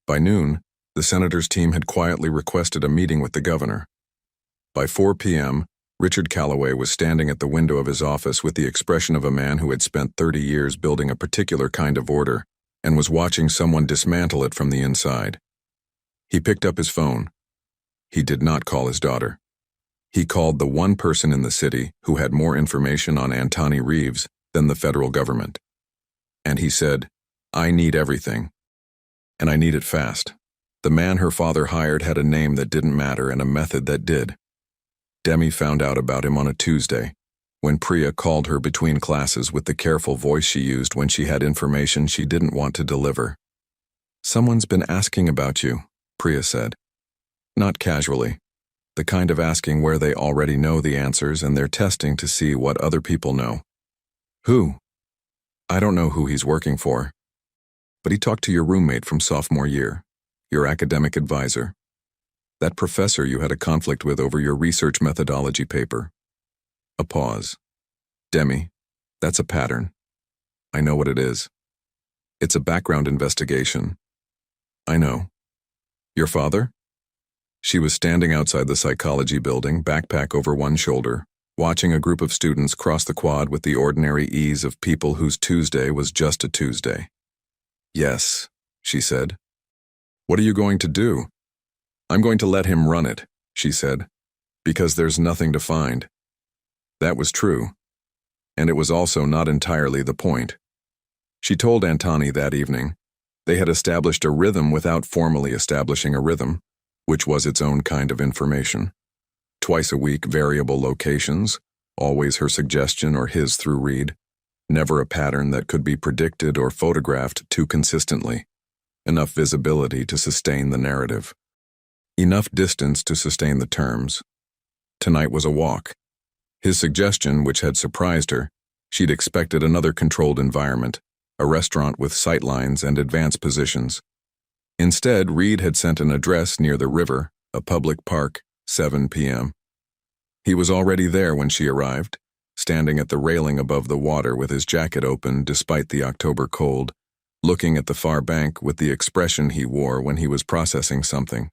By noon, the senator's team had quietly requested a meeting with the governor. By 4 p.m., Richard Calloway was standing at the window of his office with the expression of a man who had spent 30 years building a particular kind of order and was watching someone dismantle it from the inside. He picked up his phone. He did not call his daughter. He called the one person in the city who had more information on Antony Reeves than the federal government. And he said, "I need everything. And I need it fast." The man her father hired had a name that didn't matter and a method that did. Demi found out about him on a Tuesday, when Priya called her between classes with the careful voice she used when she had information she didn't want to deliver. "Someone's been asking about you," Priya said. Not casually, the kind of asking where they already know the answers and they're testing to see what other people know. "Who?" "I don't know who he's working for. But he talked to your roommate from sophomore year, your academic advisor. That professor you had a conflict with over your research methodology paper." A pause. "Demi, that's a pattern. I know what it is. It's a background investigation." "I know. Your father?" She was standing outside the psychology building, backpack over one shoulder, watching a group of students cross the quad with the ordinary ease of people whose Tuesday was just a Tuesday. "Yes," she said. "What are you going to do?" "I'm going to let him run it," she said, "because there's nothing to find." That was true, and it was also not entirely the point. She told Antoni that evening. They had established a rhythm without formally establishing a rhythm, which was its own kind of information. Twice a week, variable locations, always her suggestion or his through Reed, never a pattern that could be predicted or photographed too consistently, enough visibility to sustain the narrative, enough distance to sustain the terms. Tonight was a walk. His suggestion, which had surprised her, she'd expected another controlled environment, a restaurant with sightlines and advanced positions. Instead, Reed had sent an address near the river, a public park, 7 p.m. He was already there when she arrived, standing at the railing above the water with his jacket open despite the October cold, looking at the far bank with the expression he wore when he was processing something.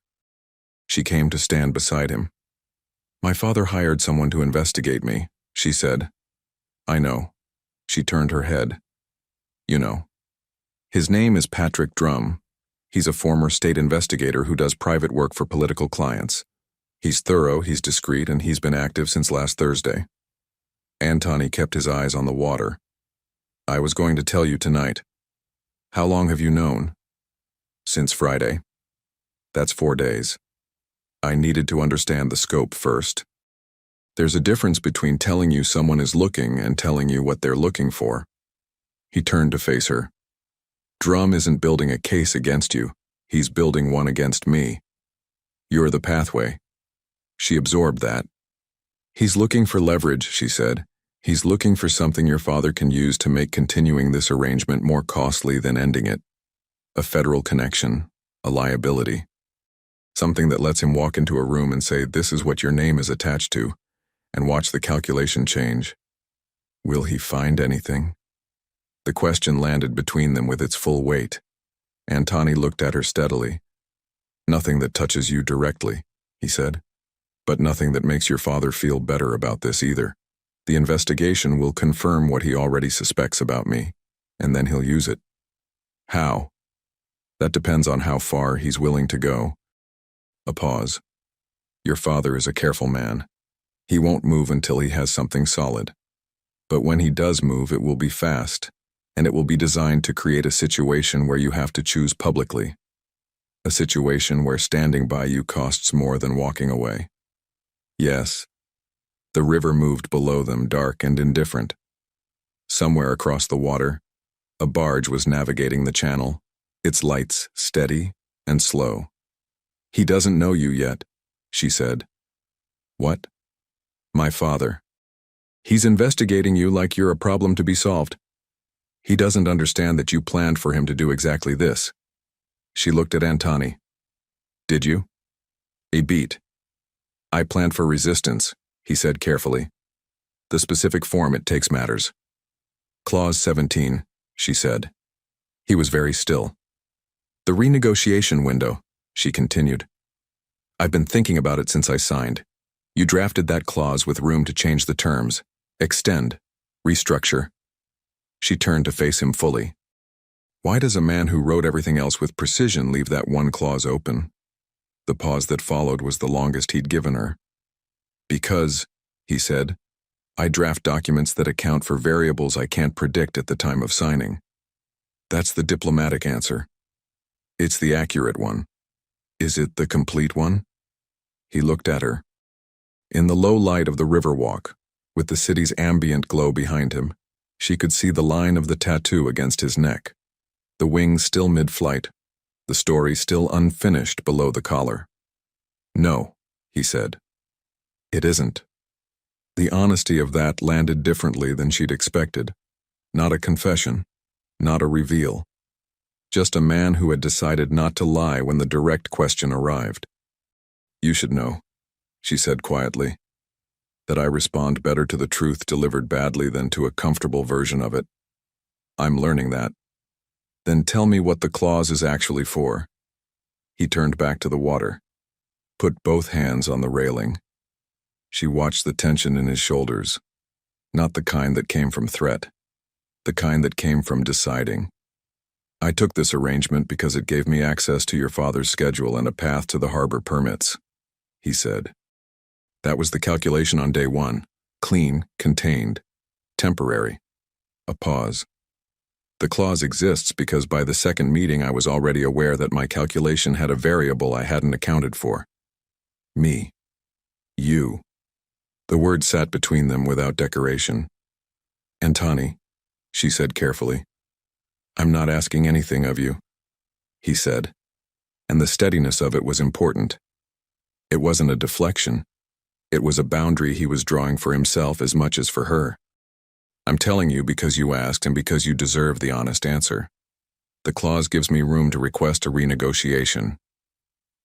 She came to stand beside him. "My father hired someone to investigate me," she said. "I know." She turned her head. "You know. His name is Patrick Drum. He's a former state investigator who does private work for political clients. He's thorough, he's discreet, and he's been active since last Thursday." Antoni kept his eyes on the water. "I was going to tell you tonight. How long have you known?" "Since Friday." "That's 4 days. I needed to understand the scope first. There's a difference between telling you someone is looking and telling you what they're looking for." He turned to face her. "Drum isn't building a case against you. He's building one against me. You're the pathway." She absorbed that. "He's looking for leverage," she said. "He's looking for something your father can use to make continuing this arrangement more costly than ending it. A federal connection, a liability. Something that lets him walk into a room and say, 'This is what your name is attached to,' and watch the calculation change. Will he find anything?" The question landed between them with its full weight. Antoni looked at her steadily. "Nothing that touches you directly," he said. "But nothing that makes your father feel better about this either. The investigation will confirm what he already suspects about me, and then he'll use it. How? That depends on how far he's willing to go." A pause. "Your father is a careful man. He won't move until he has something solid. But when he does move, it will be fast, and it will be designed to create a situation where you have to choose publicly. A situation where standing by you costs more than walking away." "Yes." The river moved below them, dark and indifferent. Somewhere across the water, a barge was navigating the channel, its lights steady and slow. "He doesn't know you yet," she said. "What?" "My father. He's investigating you like you're a problem to be solved. He doesn't understand that you planned for him to do exactly this." She looked at Antoni. "Did you?" "A beat. I planned for resistance," he said carefully. "The specific form it takes matters." "Clause 17, she said. He was very still. "The renegotiation window," she continued. "I've been thinking about it since I signed. You drafted that clause with room to change the terms, extend, restructure." She turned to face him fully. "Why does a man who wrote everything else with precision leave that one clause open?" The pause that followed was the longest he'd given her. "Because," he said, "I draft documents that account for variables I can't predict at the time of signing." That's the diplomatic answer. It's the accurate one. Is it the complete one? He looked at her. In the low light of the Riverwalk, with the city's ambient glow behind him, she could see the line of the tattoo against his neck, the wings still mid-flight, the story still unfinished below the collar. "No," he said. "It isn't." The honesty of that landed differently than she'd expected. Not a confession, not a reveal. Just a man who had decided not to lie when the direct question arrived. "You should know," she said quietly, "that I respond better to the truth delivered badly than to a comfortable version of it. I'm learning that. Then tell me what the clause is actually for." He turned back to the water. put both hands on the railing. She watched the tension in his shoulders, not the kind that came from threat, the kind that came from deciding. I took this arrangement because it gave me access to your father's schedule and a path to the harbor permits, he said. That was the calculation on day one. Clean, contained, temporary. A pause. The clause exists because by the second meeting I was already aware that my calculation had a variable I hadn't accounted for. Me. You. The word sat between them without decoration. Antoni, she said carefully. I'm not asking anything of you, he said, and the steadiness of it was important. It wasn't a deflection. It was a boundary he was drawing for himself as much as for her. I'm telling you because you asked and because you deserve the honest answer. The clause gives me room to request a renegotiation.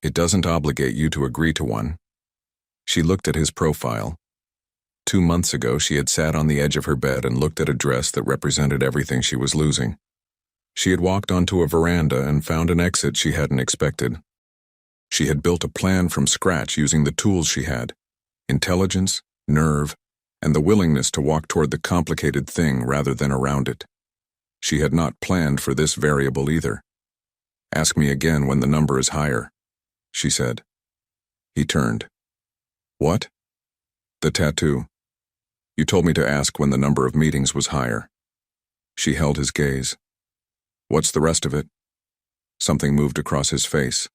It doesn't obligate you to agree to one. She looked at his profile. 2 months ago, she had sat on the edge of her bed and looked at a dress that represented everything she was losing. She had walked onto a veranda and found an exit she hadn't expected. She had built a plan from scratch using the tools she had: intelligence, nerve, and the willingness to walk toward the complicated thing rather than around it. She had not planned for this variable either. Ask me again when the number is higher, she said. He turned. What? The tattoo. You told me to ask when the number of meetings was higher. She held his gaze. What's the rest of it? Something moved across his face.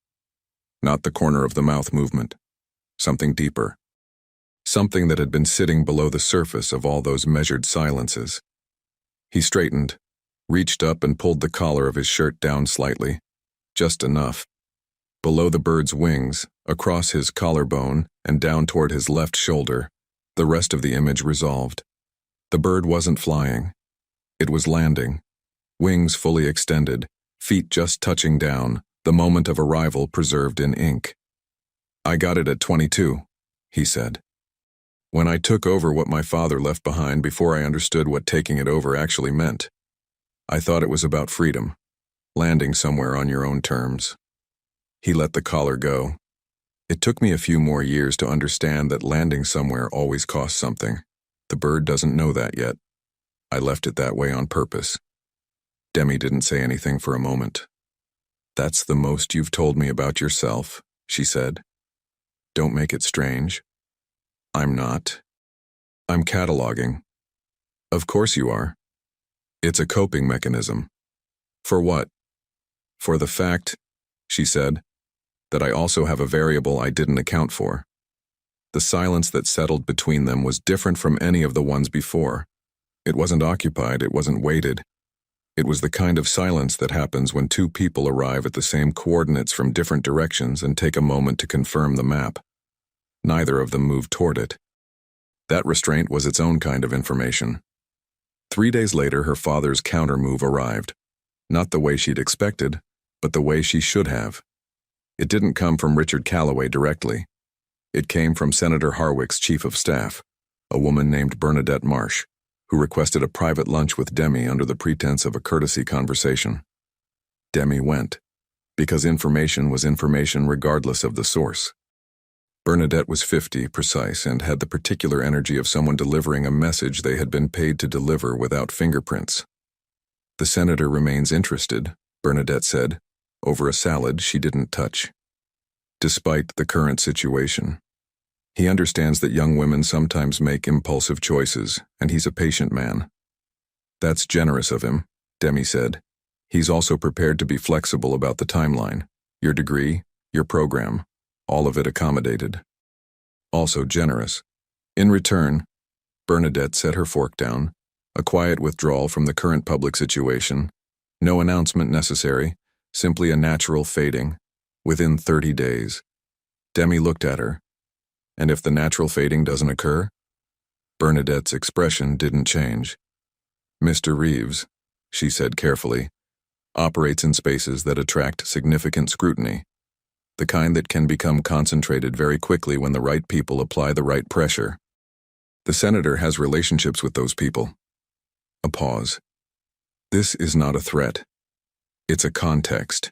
Not the corner of the mouth movement. Something deeper. Something that had been sitting below the surface of all those measured silences. He straightened, reached up and pulled the collar of his shirt down slightly, just enough. Below the bird's wings, across his collarbone and down toward his left shoulder, the rest of the image resolved. The bird wasn't flying. It was landing, wings fully extended, feet just touching down, the moment of arrival preserved in ink. I got it at 22, he said. When I took over what my father left behind before I understood what taking it over actually meant. I thought it was about freedom, landing somewhere on your own terms. He let the collar go. It took me a few more years to understand that landing somewhere always costs something. The bird doesn't know that yet. I left it that way on purpose. Demi didn't say anything for a moment. That's the most you've told me about yourself, she said. Don't make it strange. I'm not. I'm cataloging. Of course you are. It's a coping mechanism. For what? For the fact, she said, that I also have a variable I didn't account for. The silence that settled between them was different from any of the ones before. It wasn't occupied, it wasn't weighted. It was the kind of silence that happens when two people arrive at the same coordinates from different directions and take a moment to confirm the map. Neither of them moved toward it. That restraint was its own kind of information. 3 days later, her father's counter-move arrived. Not the way she'd expected, but the way she should have. It didn't come from Richard Calloway directly. It came from Senator Harwick's chief of staff, a woman named Bernadette Marsh, who requested a private lunch with Demi under the pretense of a courtesy conversation. Demi went, because information was information regardless of the source. Bernadette was 50, precise, and had the particular energy of someone delivering a message they had been paid to deliver without fingerprints. The senator remains interested, Bernadette said, over a salad she didn't touch. Despite the current situation. He understands that young women sometimes make impulsive choices, and he's a patient man. That's generous of him, Demi said. He's also prepared to be flexible about the timeline, your degree, your program, all of it accommodated. Also generous. In return, Bernadette set her fork down, a quiet withdrawal from the current public situation, no announcement necessary, simply a natural fading, within 30 days. Demi looked at her. And if the natural fading doesn't occur? Bernadette's expression didn't change. Mr. Reeves, she said carefully, operates in spaces that attract significant scrutiny, the kind that can become concentrated very quickly when the right people apply the right pressure. The senator has relationships with those people. A pause. This is not a threat. It's a context.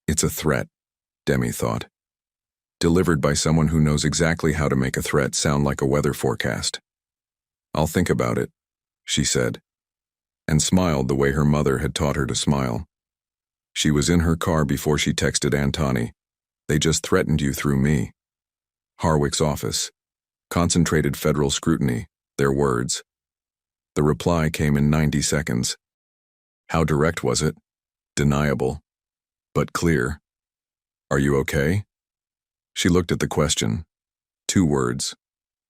It's a threat, Demi thought. delivered by someone who knows exactly how to make a threat sound like a weather forecast. "I'll think about it," she said, and smiled the way her mother had taught her to smile. She was in her car before she texted Antoni. "They just threatened you through me." Harwick's office. Concentrated federal scrutiny, their words. The reply came in 90 seconds. How direct was it? Deniable, but clear. "Are you okay?" She looked at the question. 2 words.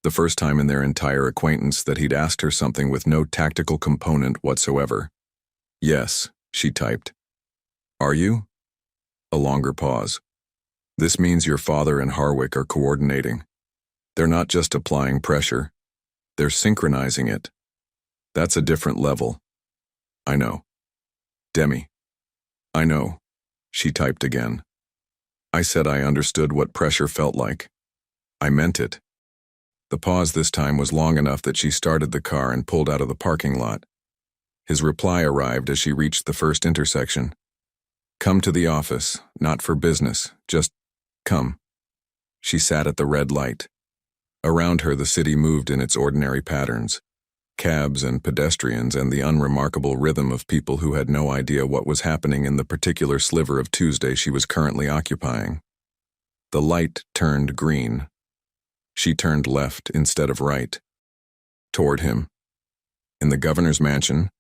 The first time in their entire acquaintance that he'd asked her something with no tactical component whatsoever. "Yes," she typed. "Are you?" A longer pause. "This means your father and Harwick are coordinating. They're not just applying pressure. They're synchronizing it. That's a different level." "I know." "Demi." "I know," she typed again. "I said I understood what pressure felt like. I meant it." The pause this time was long enough that she started the car and pulled out of the parking lot. His reply arrived as she reached the first intersection. "Come to the office, not for business, just come." She sat at the red light. Around her the city moved in its ordinary patterns. Cabs and pedestrians and the unremarkable rhythm of people who had no idea what was happening in the particular sliver of Tuesday she was currently occupying. The light turned green. She turned left instead of right. Toward him. In the governor's mansion,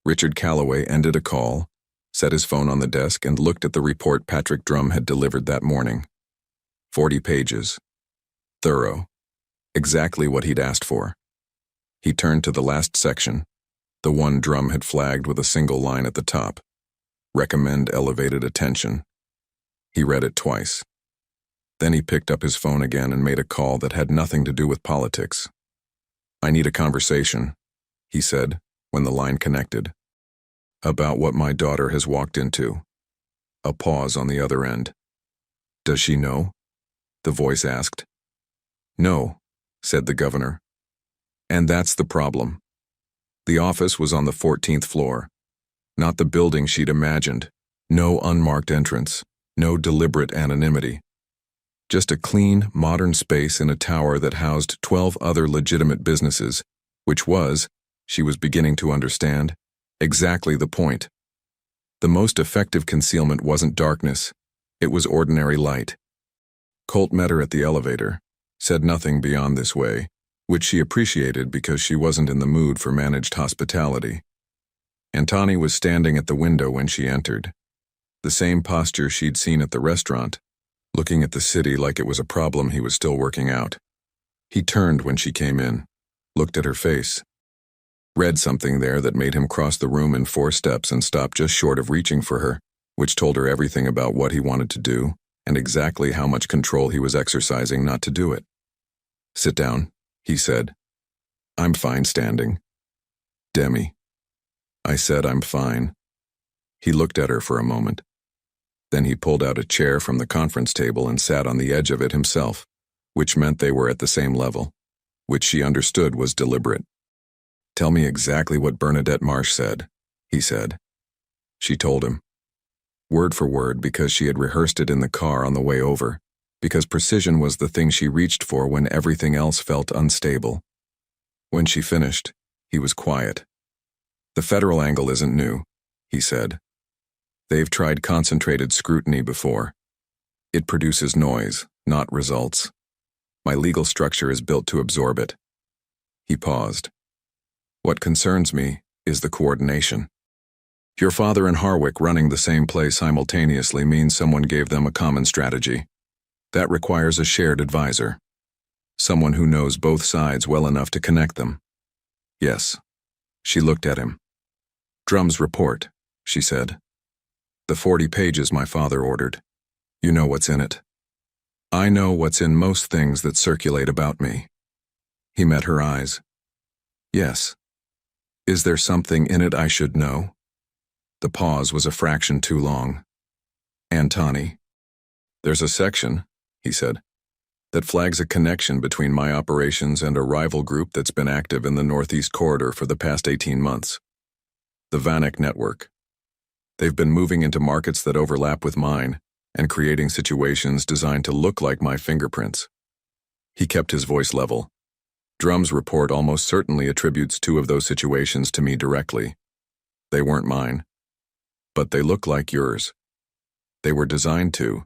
Richard Calloway ended a call, set his phone on the desk, and looked at the report Patrick Drum had delivered that morning. 40 pages. Thorough. Exactly what he'd asked for. He turned to the last section, the one Drum had flagged with a single line at the top. Recommend elevated attention. He read it twice. Then he picked up his phone again and made a call that had nothing to do with politics. "I need a conversation," he said, when the line connected. "About what my daughter has walked into." A pause on the other end. "Does she know?" the voice asked. "No," said the governor. And that's the problem. The office was on the 14th floor. Not the building she'd imagined. No unmarked entrance. No deliberate anonymity. Just a clean, modern space in a tower that housed 12 other legitimate businesses, which was, she was beginning to understand, exactly the point. The most effective concealment wasn't darkness. It was ordinary light. Colt met her at the elevator, said nothing beyond this way, which she appreciated because she wasn't in the mood for managed hospitality. Antoni was standing at the window when she entered. The same posture she'd seen at the restaurant, looking at the city like it was a problem he was still working out. He turned when she came in, looked at her face, read something there that made him cross the room in 4 steps and stop just short of reaching for her, which told her everything about what he wanted to do and exactly how much control he was exercising not to do it. "Sit down," he said. "I'm fine standing." "Demi." "I said I'm fine." He looked at her for a moment. Then he pulled out a chair from the conference table and sat on the edge of it himself, which meant they were at the same level, which she understood was deliberate. "Tell me exactly what Bernadette Marsh said," he said. She told him. Word for word, because she had rehearsed it in the car on the way over, because precision was the thing she reached for when everything else felt unstable. When she finished, he was quiet. "The federal angle isn't new," he said. "They've tried concentrated scrutiny before. It produces noise, not results. My legal structure is built to absorb it." He paused. "What concerns me is the coordination. Your father and Harwick running the same place simultaneously means someone gave them a common strategy. That requires a shared advisor. Someone who knows both sides well enough to connect them." "Yes." She looked at him. "Drum's report," she said. "The 40 pages my father ordered. You know what's in it." "I know what's in most things that circulate about me." He met her eyes. "Yes. Is there something in it I should know?" The pause was a fraction too long. "Antoni." "There's a section," he said, "that flags a connection between my operations and a rival group that's been active in the Northeast Corridor for the past 18 months. The Vanek Network. They've been moving into markets that overlap with mine, and creating situations designed to look like my fingerprints. He kept his voice level. Drum's report almost certainly attributes 2 of those situations to me directly. They weren't mine. But they look like yours. They were designed to.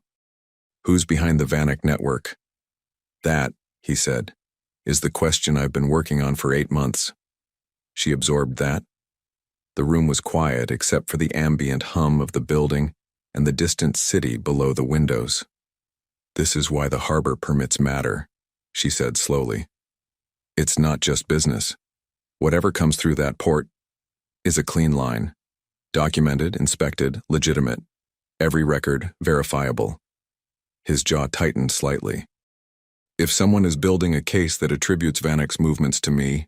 Who's behind the Vanek network? That, he said, is the question I've been working on for 8 months. She absorbed that. The room was quiet except for the ambient hum of the building and the distant city below the windows. This is why the harbor permits matter, she said slowly. It's not just business. Whatever comes through that port is a clean line. Documented, inspected, legitimate. Every record verifiable. His jaw tightened slightly. If someone is building a case that attributes Vanek's movements to me,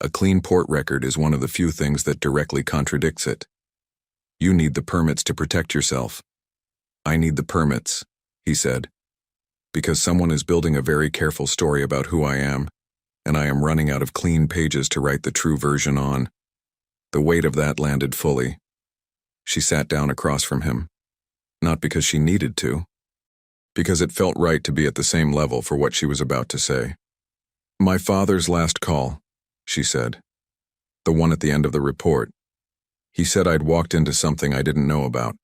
a clean port record is one of the few things that directly contradicts it. You need the permits to protect yourself. I need the permits, he said, because someone is building a very careful story about who I am, and I am running out of clean pages to write the true version on. The weight of that landed fully. She sat down across from him, not because she needed to, because it felt right to be at the same level for what she was about to say. My father's last call, she said. The one at the end of the report. He said I'd walked into something I didn't know about.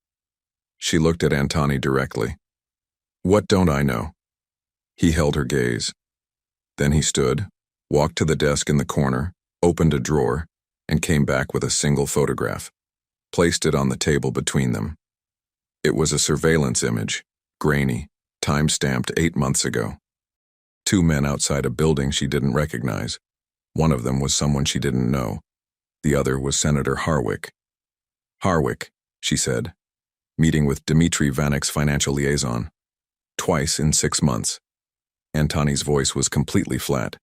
She looked at Antoni directly. What don't I know? He held her gaze. Then he stood, walked to the desk in the corner, opened a drawer, and came back with a single photograph, placed it on the table between them. It was a surveillance image, grainy, time-stamped 8 months ago. 2 men outside a building she didn't recognize. One of them was someone she didn't know. The other was Senator Harwick. Harwick, she said, meeting with Dmitry Vanek's financial liaison. Twice in 6 months. Antoni's voice was completely flat.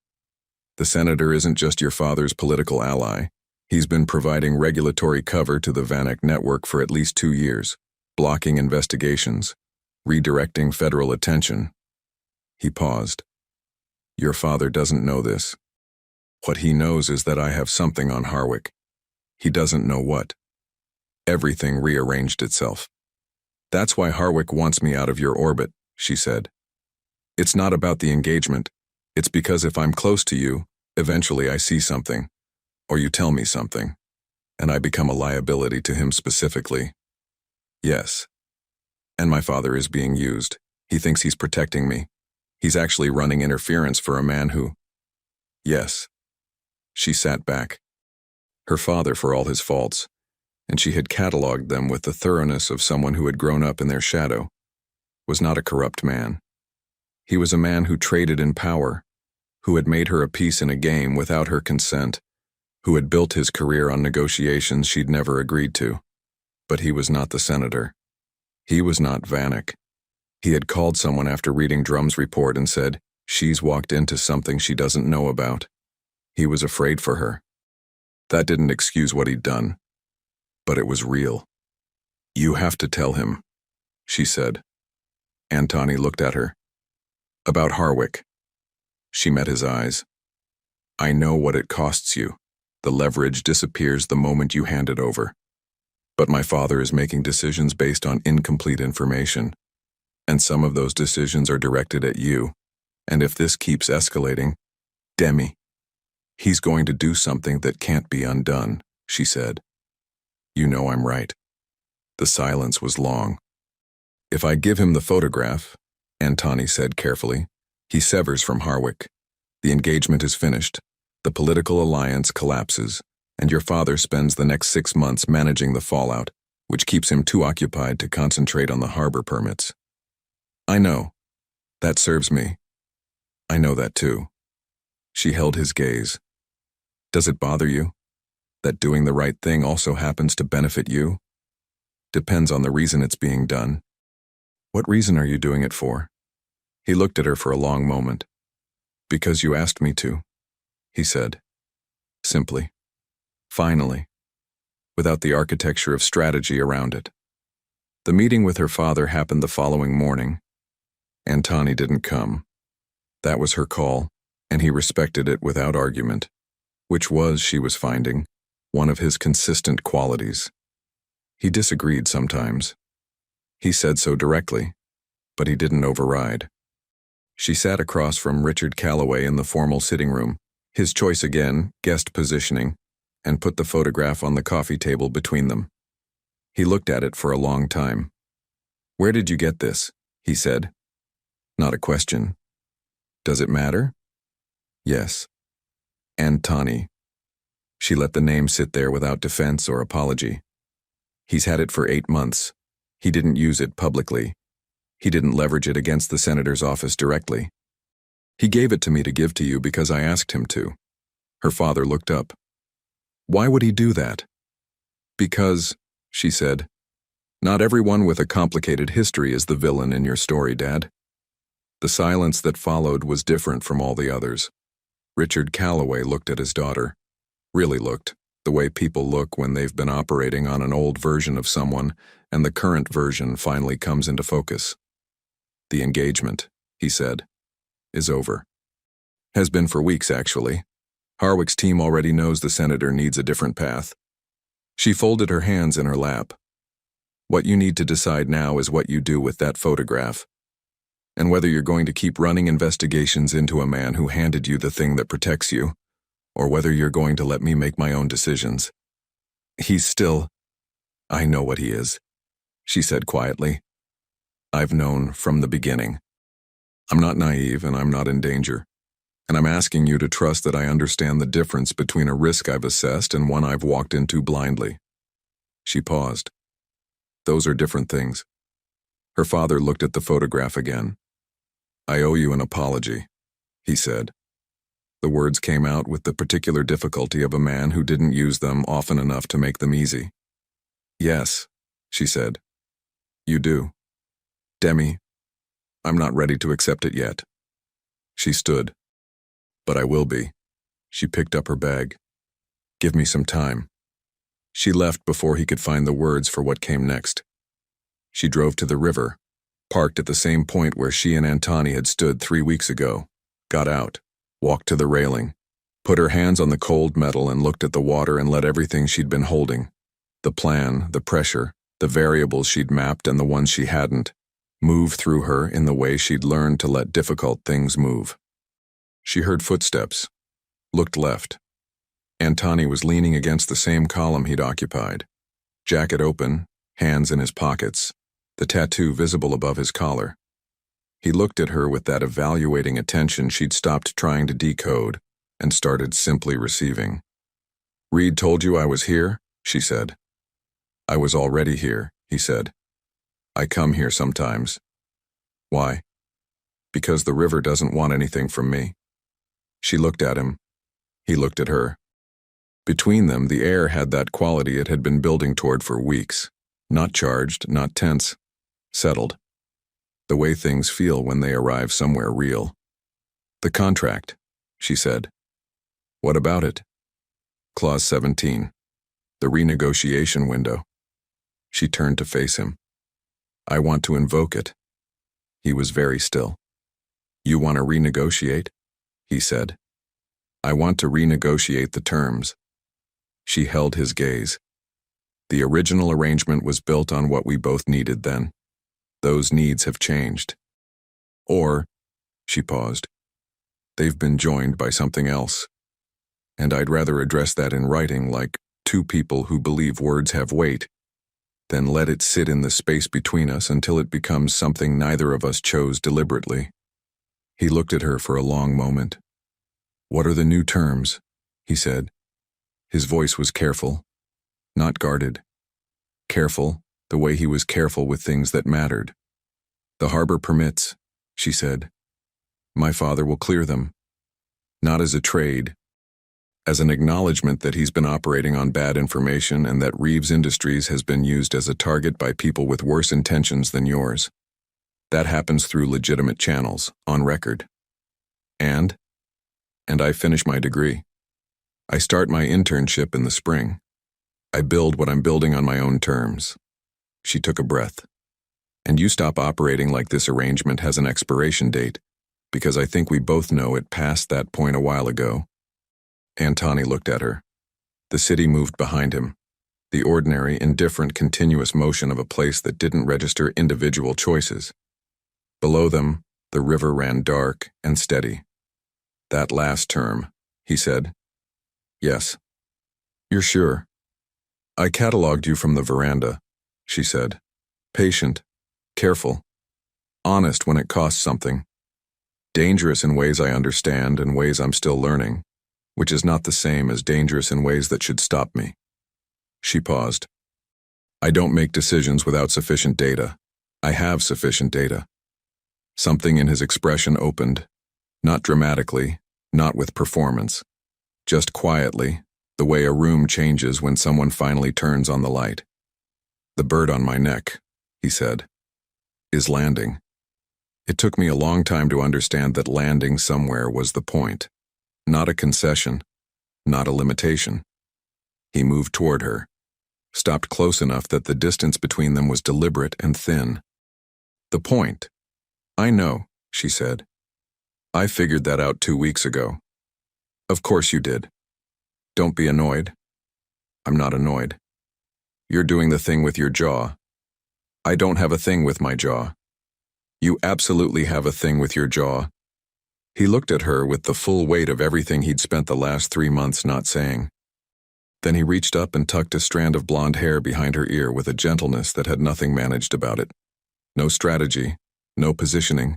The senator isn't just your father's political ally. He's been providing regulatory cover to the Vanek network for at least 2 years, blocking investigations, redirecting federal attention. He paused. Your father doesn't know this. What he knows is that I have something on Harwick. He doesn't know what. Everything rearranged itself. That's why Harwick wants me out of your orbit, she said. It's not about the engagement. It's because if I'm close to you, eventually I see something, or you tell me something, and I become a liability to him specifically. Yes. And my father is being used. He thinks he's protecting me. He's actually running interference for a man who... Yes. She sat back. Her father, for all his faults, and she had catalogued them with the thoroughness of someone who had grown up in their shadow, was not a corrupt man. He was a man who traded in power, who had made her a piece in a game without her consent, who had built his career on negotiations she'd never agreed to. But he was not the senator. He was not Vanek. He had called someone after reading Drum's report and said, she's walked into something she doesn't know about. He was afraid for her. That didn't excuse what he'd done. But it was real. You have to tell him, she said. Antoni looked at her. About Harwick. She met his eyes. I know what it costs you. The leverage disappears the moment you hand it over. But my father is making decisions based on incomplete information. And some of those decisions are directed at you. And if this keeps escalating, Demi, he's going to do something that can't be undone, she said. You know I'm right. The silence was long. If I give him the photograph, Antoni said carefully, he severs from Harwick. The engagement is finished. The political alliance collapses, and your father spends the next 6 months managing the fallout, which keeps him too occupied to concentrate on the harbor permits. I know. That serves me. I know that too. She held his gaze. Does it bother you? That doing the right thing also happens to benefit you? Depends on the reason it's being done. What reason are you doing it for? He looked at her for a long moment. Because you asked me to, he said. Simply. Finally. Without the architecture of strategy around it. The meeting with her father happened the following morning. Antoni didn't come. That was her call, and he respected it without argument, which was, she was finding, one of his consistent qualities. He disagreed sometimes. He said so directly, but he didn't override. She sat across from Richard Calloway in the formal sitting room, his choice again, guest positioning, and put the photograph on the coffee table between them. He looked at it for a long time. "Where did you get this?" he said. Not a question. "Does it matter?" "Yes." Antoni. She let the name sit there without defense or apology. "He's had it for 8 months. He didn't use it publicly. He didn't leverage it against the senator's office directly. He gave it to me to give to you because I asked him to." Her father looked up. "Why would he do that?" "Because," she said, "not everyone with a complicated history is the villain in your story, Dad." The silence that followed was different from all the others. Richard Calloway looked at his daughter. Really looked, the way people look when they've been operating on an old version of someone and the current version finally comes into focus. "The engagement," he said, "is over. Has been for weeks, actually. Harwick's team already knows the senator needs a different path." She folded her hands in her lap. "What you need to decide now is what you do with that photograph. And whether you're going to keep running investigations into a man who handed you the thing that protects you, or whether you're going to let me make my own decisions. He's still—" "I know what he is," she said quietly. "I've known from the beginning. I'm not naive and I'm not in danger. And I'm asking you to trust that I understand the difference between a risk I've assessed and one I've walked into blindly." She paused. "Those are different things." Her father looked at the photograph again. "I owe you an apology," he said. The words came out with the particular difficulty of a man who didn't use them often enough to make them easy. "Yes," she said. "You do. Demi, I'm not ready to accept it yet." She stood. "But I will be." She picked up her bag. "Give me some time." She left before he could find the words for what came next. She drove to the river, parked at the same point where she and Antoni had stood 3 weeks ago, got out, walked to the railing, put her hands on the cold metal and looked at the water and let everything she'd been holding, the plan, the pressure, the variables she'd mapped and the ones she hadn't, move through her in the way she'd learned to let difficult things move. She heard footsteps, looked left. Antoni was leaning against the same column he'd occupied, jacket open, hands in his pockets, the tattoo visible above his collar. He looked at her with that evaluating attention she'd stopped trying to decode and started simply receiving. "Reed told you I was here?" she said. "I was already here," he said. "I come here sometimes." "Why?" "Because the river doesn't want anything from me." She looked at him. He looked at her. Between them, the air had that quality it had been building toward for weeks. Not charged, not tense. Settled. The way things feel when they arrive somewhere real. "The contract," she said. "What about it?" Clause 17. The renegotiation window. She turned to face him. "I want to invoke it." He was very still. "You want to renegotiate?" he said. "I want to renegotiate the terms." She held his gaze. The original arrangement was built on what we both needed then. Those needs have changed. Or, she paused, they've been joined by something else. And I'd rather address that in writing like two people who believe words have weight, than let it sit in the space between us until it becomes something neither of us chose deliberately. He looked at her for a long moment. "What are the new terms?" he said. His voice was careful, not guarded. Careful, the way he was careful with things that mattered. "The harbor permits," she said. "My father will clear them. Not as a trade, as an acknowledgement that he's been operating on bad information and that Reeves Industries has been used as a target by people with worse intentions than yours. That happens through legitimate channels, on record. And I finish my degree. I start my internship in the spring. I build what I'm building on my own terms." She took a breath. "And you stop operating like this arrangement has an expiration date, because I think we both know it passed that point a while ago." Antoni looked at her. The city moved behind him, the ordinary, indifferent, continuous motion of a place that didn't register individual choices. Below them, the river ran dark and steady. "That last term," he said. "Yes." "You're sure?" "I catalogued you from the veranda," she said. "Patient, careful, honest when it costs something, dangerous in ways I understand and ways I'm still learning, which is not the same as dangerous in ways that should stop me." She paused. "I don't make decisions without sufficient data. I have sufficient data." Something in his expression opened, not dramatically, not with performance, just quietly, the way a room changes when someone finally turns on the light. "The bird on my neck," he said, "is landing." It took me a long time to understand that landing somewhere was the point, not a concession, not a limitation. He moved toward her, stopped close enough that the distance between them was deliberate and thin. "The point. I know," she said. "I figured that out 2 weeks ago." "Of course you did. Don't be annoyed." "I'm not annoyed. You're doing the thing with your jaw." "I don't have a thing with my jaw." "You absolutely have a thing with your jaw." He looked at her with the full weight of everything he'd spent the last 3 months not saying. Then he reached up and tucked a strand of blonde hair behind her ear with a gentleness that had nothing managed about it. No strategy, no positioning,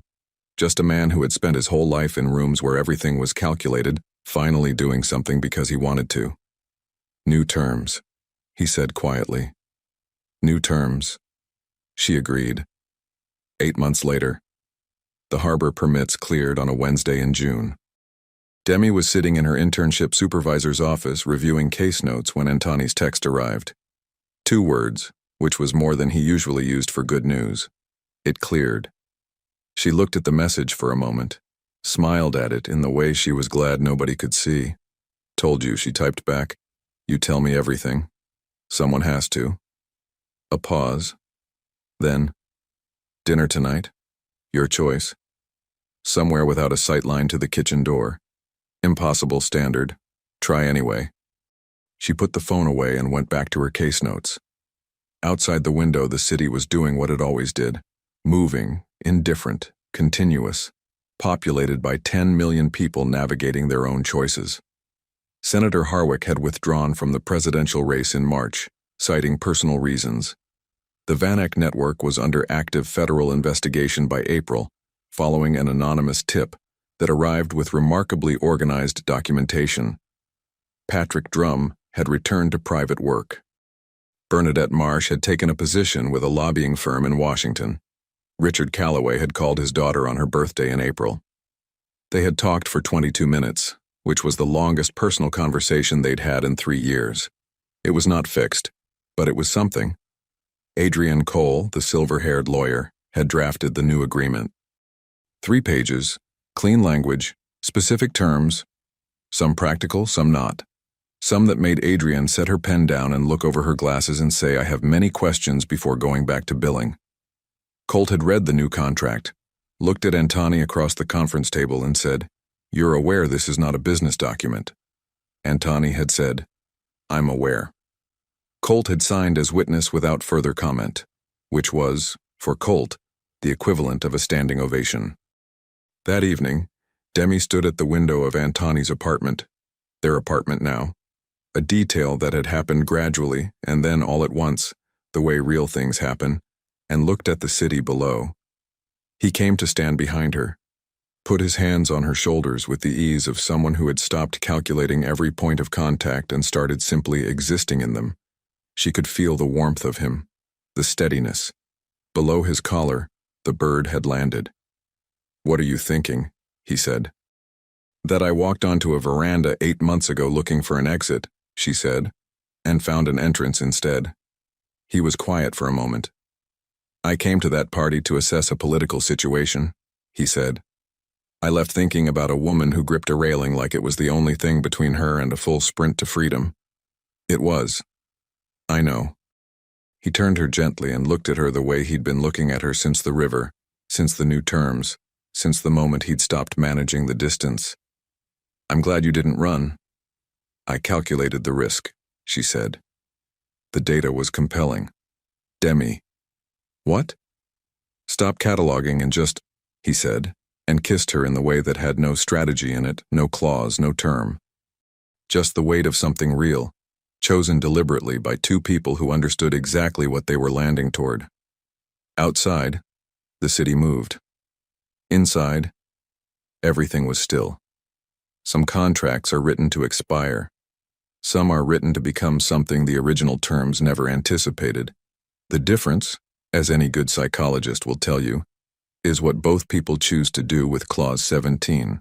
just a man who had spent his whole life in rooms where everything was calculated, finally doing something because he wanted to. "New terms," he said quietly. "New terms." She agreed. 8 months later, the harbor permits cleared on a Wednesday in June. Demi was sitting in her internship supervisor's office reviewing case notes when Antoni's text arrived. 2 words, which was more than he usually used for good news. It cleared. She looked at the message for a moment, smiled at it in the way she was glad nobody could see. "Told you," she typed back. "You tell me everything. Someone has to." A pause. Then, "Dinner tonight? Your choice." Somewhere without a sight line to the kitchen door. Impossible standard. Try anyway. She put the phone away and went back to her case notes. Outside the window, the city was doing what it always did. Moving, indifferent, continuous, populated by 10 million people navigating their own choices. Senator Harwick had withdrawn from the presidential race in March, citing personal reasons. The Vanek network was under active federal investigation by April, following an anonymous tip that arrived with remarkably organized documentation. Patrick Drum had returned to private work. Bernadette Marsh had taken a position with a lobbying firm in Washington. Richard Calloway had called his daughter on her birthday in April. They had talked for 22 minutes, which was the longest personal conversation they'd had in 3 years. It was not fixed, but it was something. Adrian Cole, the silver-haired lawyer, had drafted the new agreement. 3 pages, clean language, specific terms, some practical, some not. Some that made Adrian set her pen down and look over her glasses and say, "I have many questions," before going back to billing. Colt had read the new contract, looked at Antoni across the conference table and said, "You're aware this is not a business document." Antoni had said, "I'm aware." Colt had signed as witness without further comment, which was, for Colt, the equivalent of a standing ovation. That evening, Demi stood at the window of Antoni's apartment, their apartment now, a detail that had happened gradually and then all at once, the way real things happen, and looked at the city below. He came to stand behind her, put his hands on her shoulders with the ease of someone who had stopped calculating every point of contact and started simply existing in them. She could feel the warmth of him, the steadiness. Below his collar, the bird had landed. "What are you thinking?" he said. "That I walked onto a veranda 8 months ago looking for an exit," she said, "and found an entrance instead." He was quiet for a moment. "I came to that party to assess a political situation," he said. "I left thinking about a woman who gripped a railing like it was the only thing between her and a full sprint to freedom. It was. I know." He turned her gently and looked at her the way he'd been looking at her since the river, since the new terms, since the moment he'd stopped managing the distance. "I'm glad you didn't run." "I calculated the risk," she said. The data was compelling. "Demi." "What?" "Stop cataloging and just he said, and kissed her in the way that had no strategy in it, no clause, no term. Just the weight of something real, chosen deliberately by two people who understood exactly what they were landing toward. Outside, the city moved. Inside, everything was still. Some contracts are written to expire. Some are written to become something the original terms never anticipated. The difference, as any good psychologist will tell you, is what both people choose to do with Clause 17.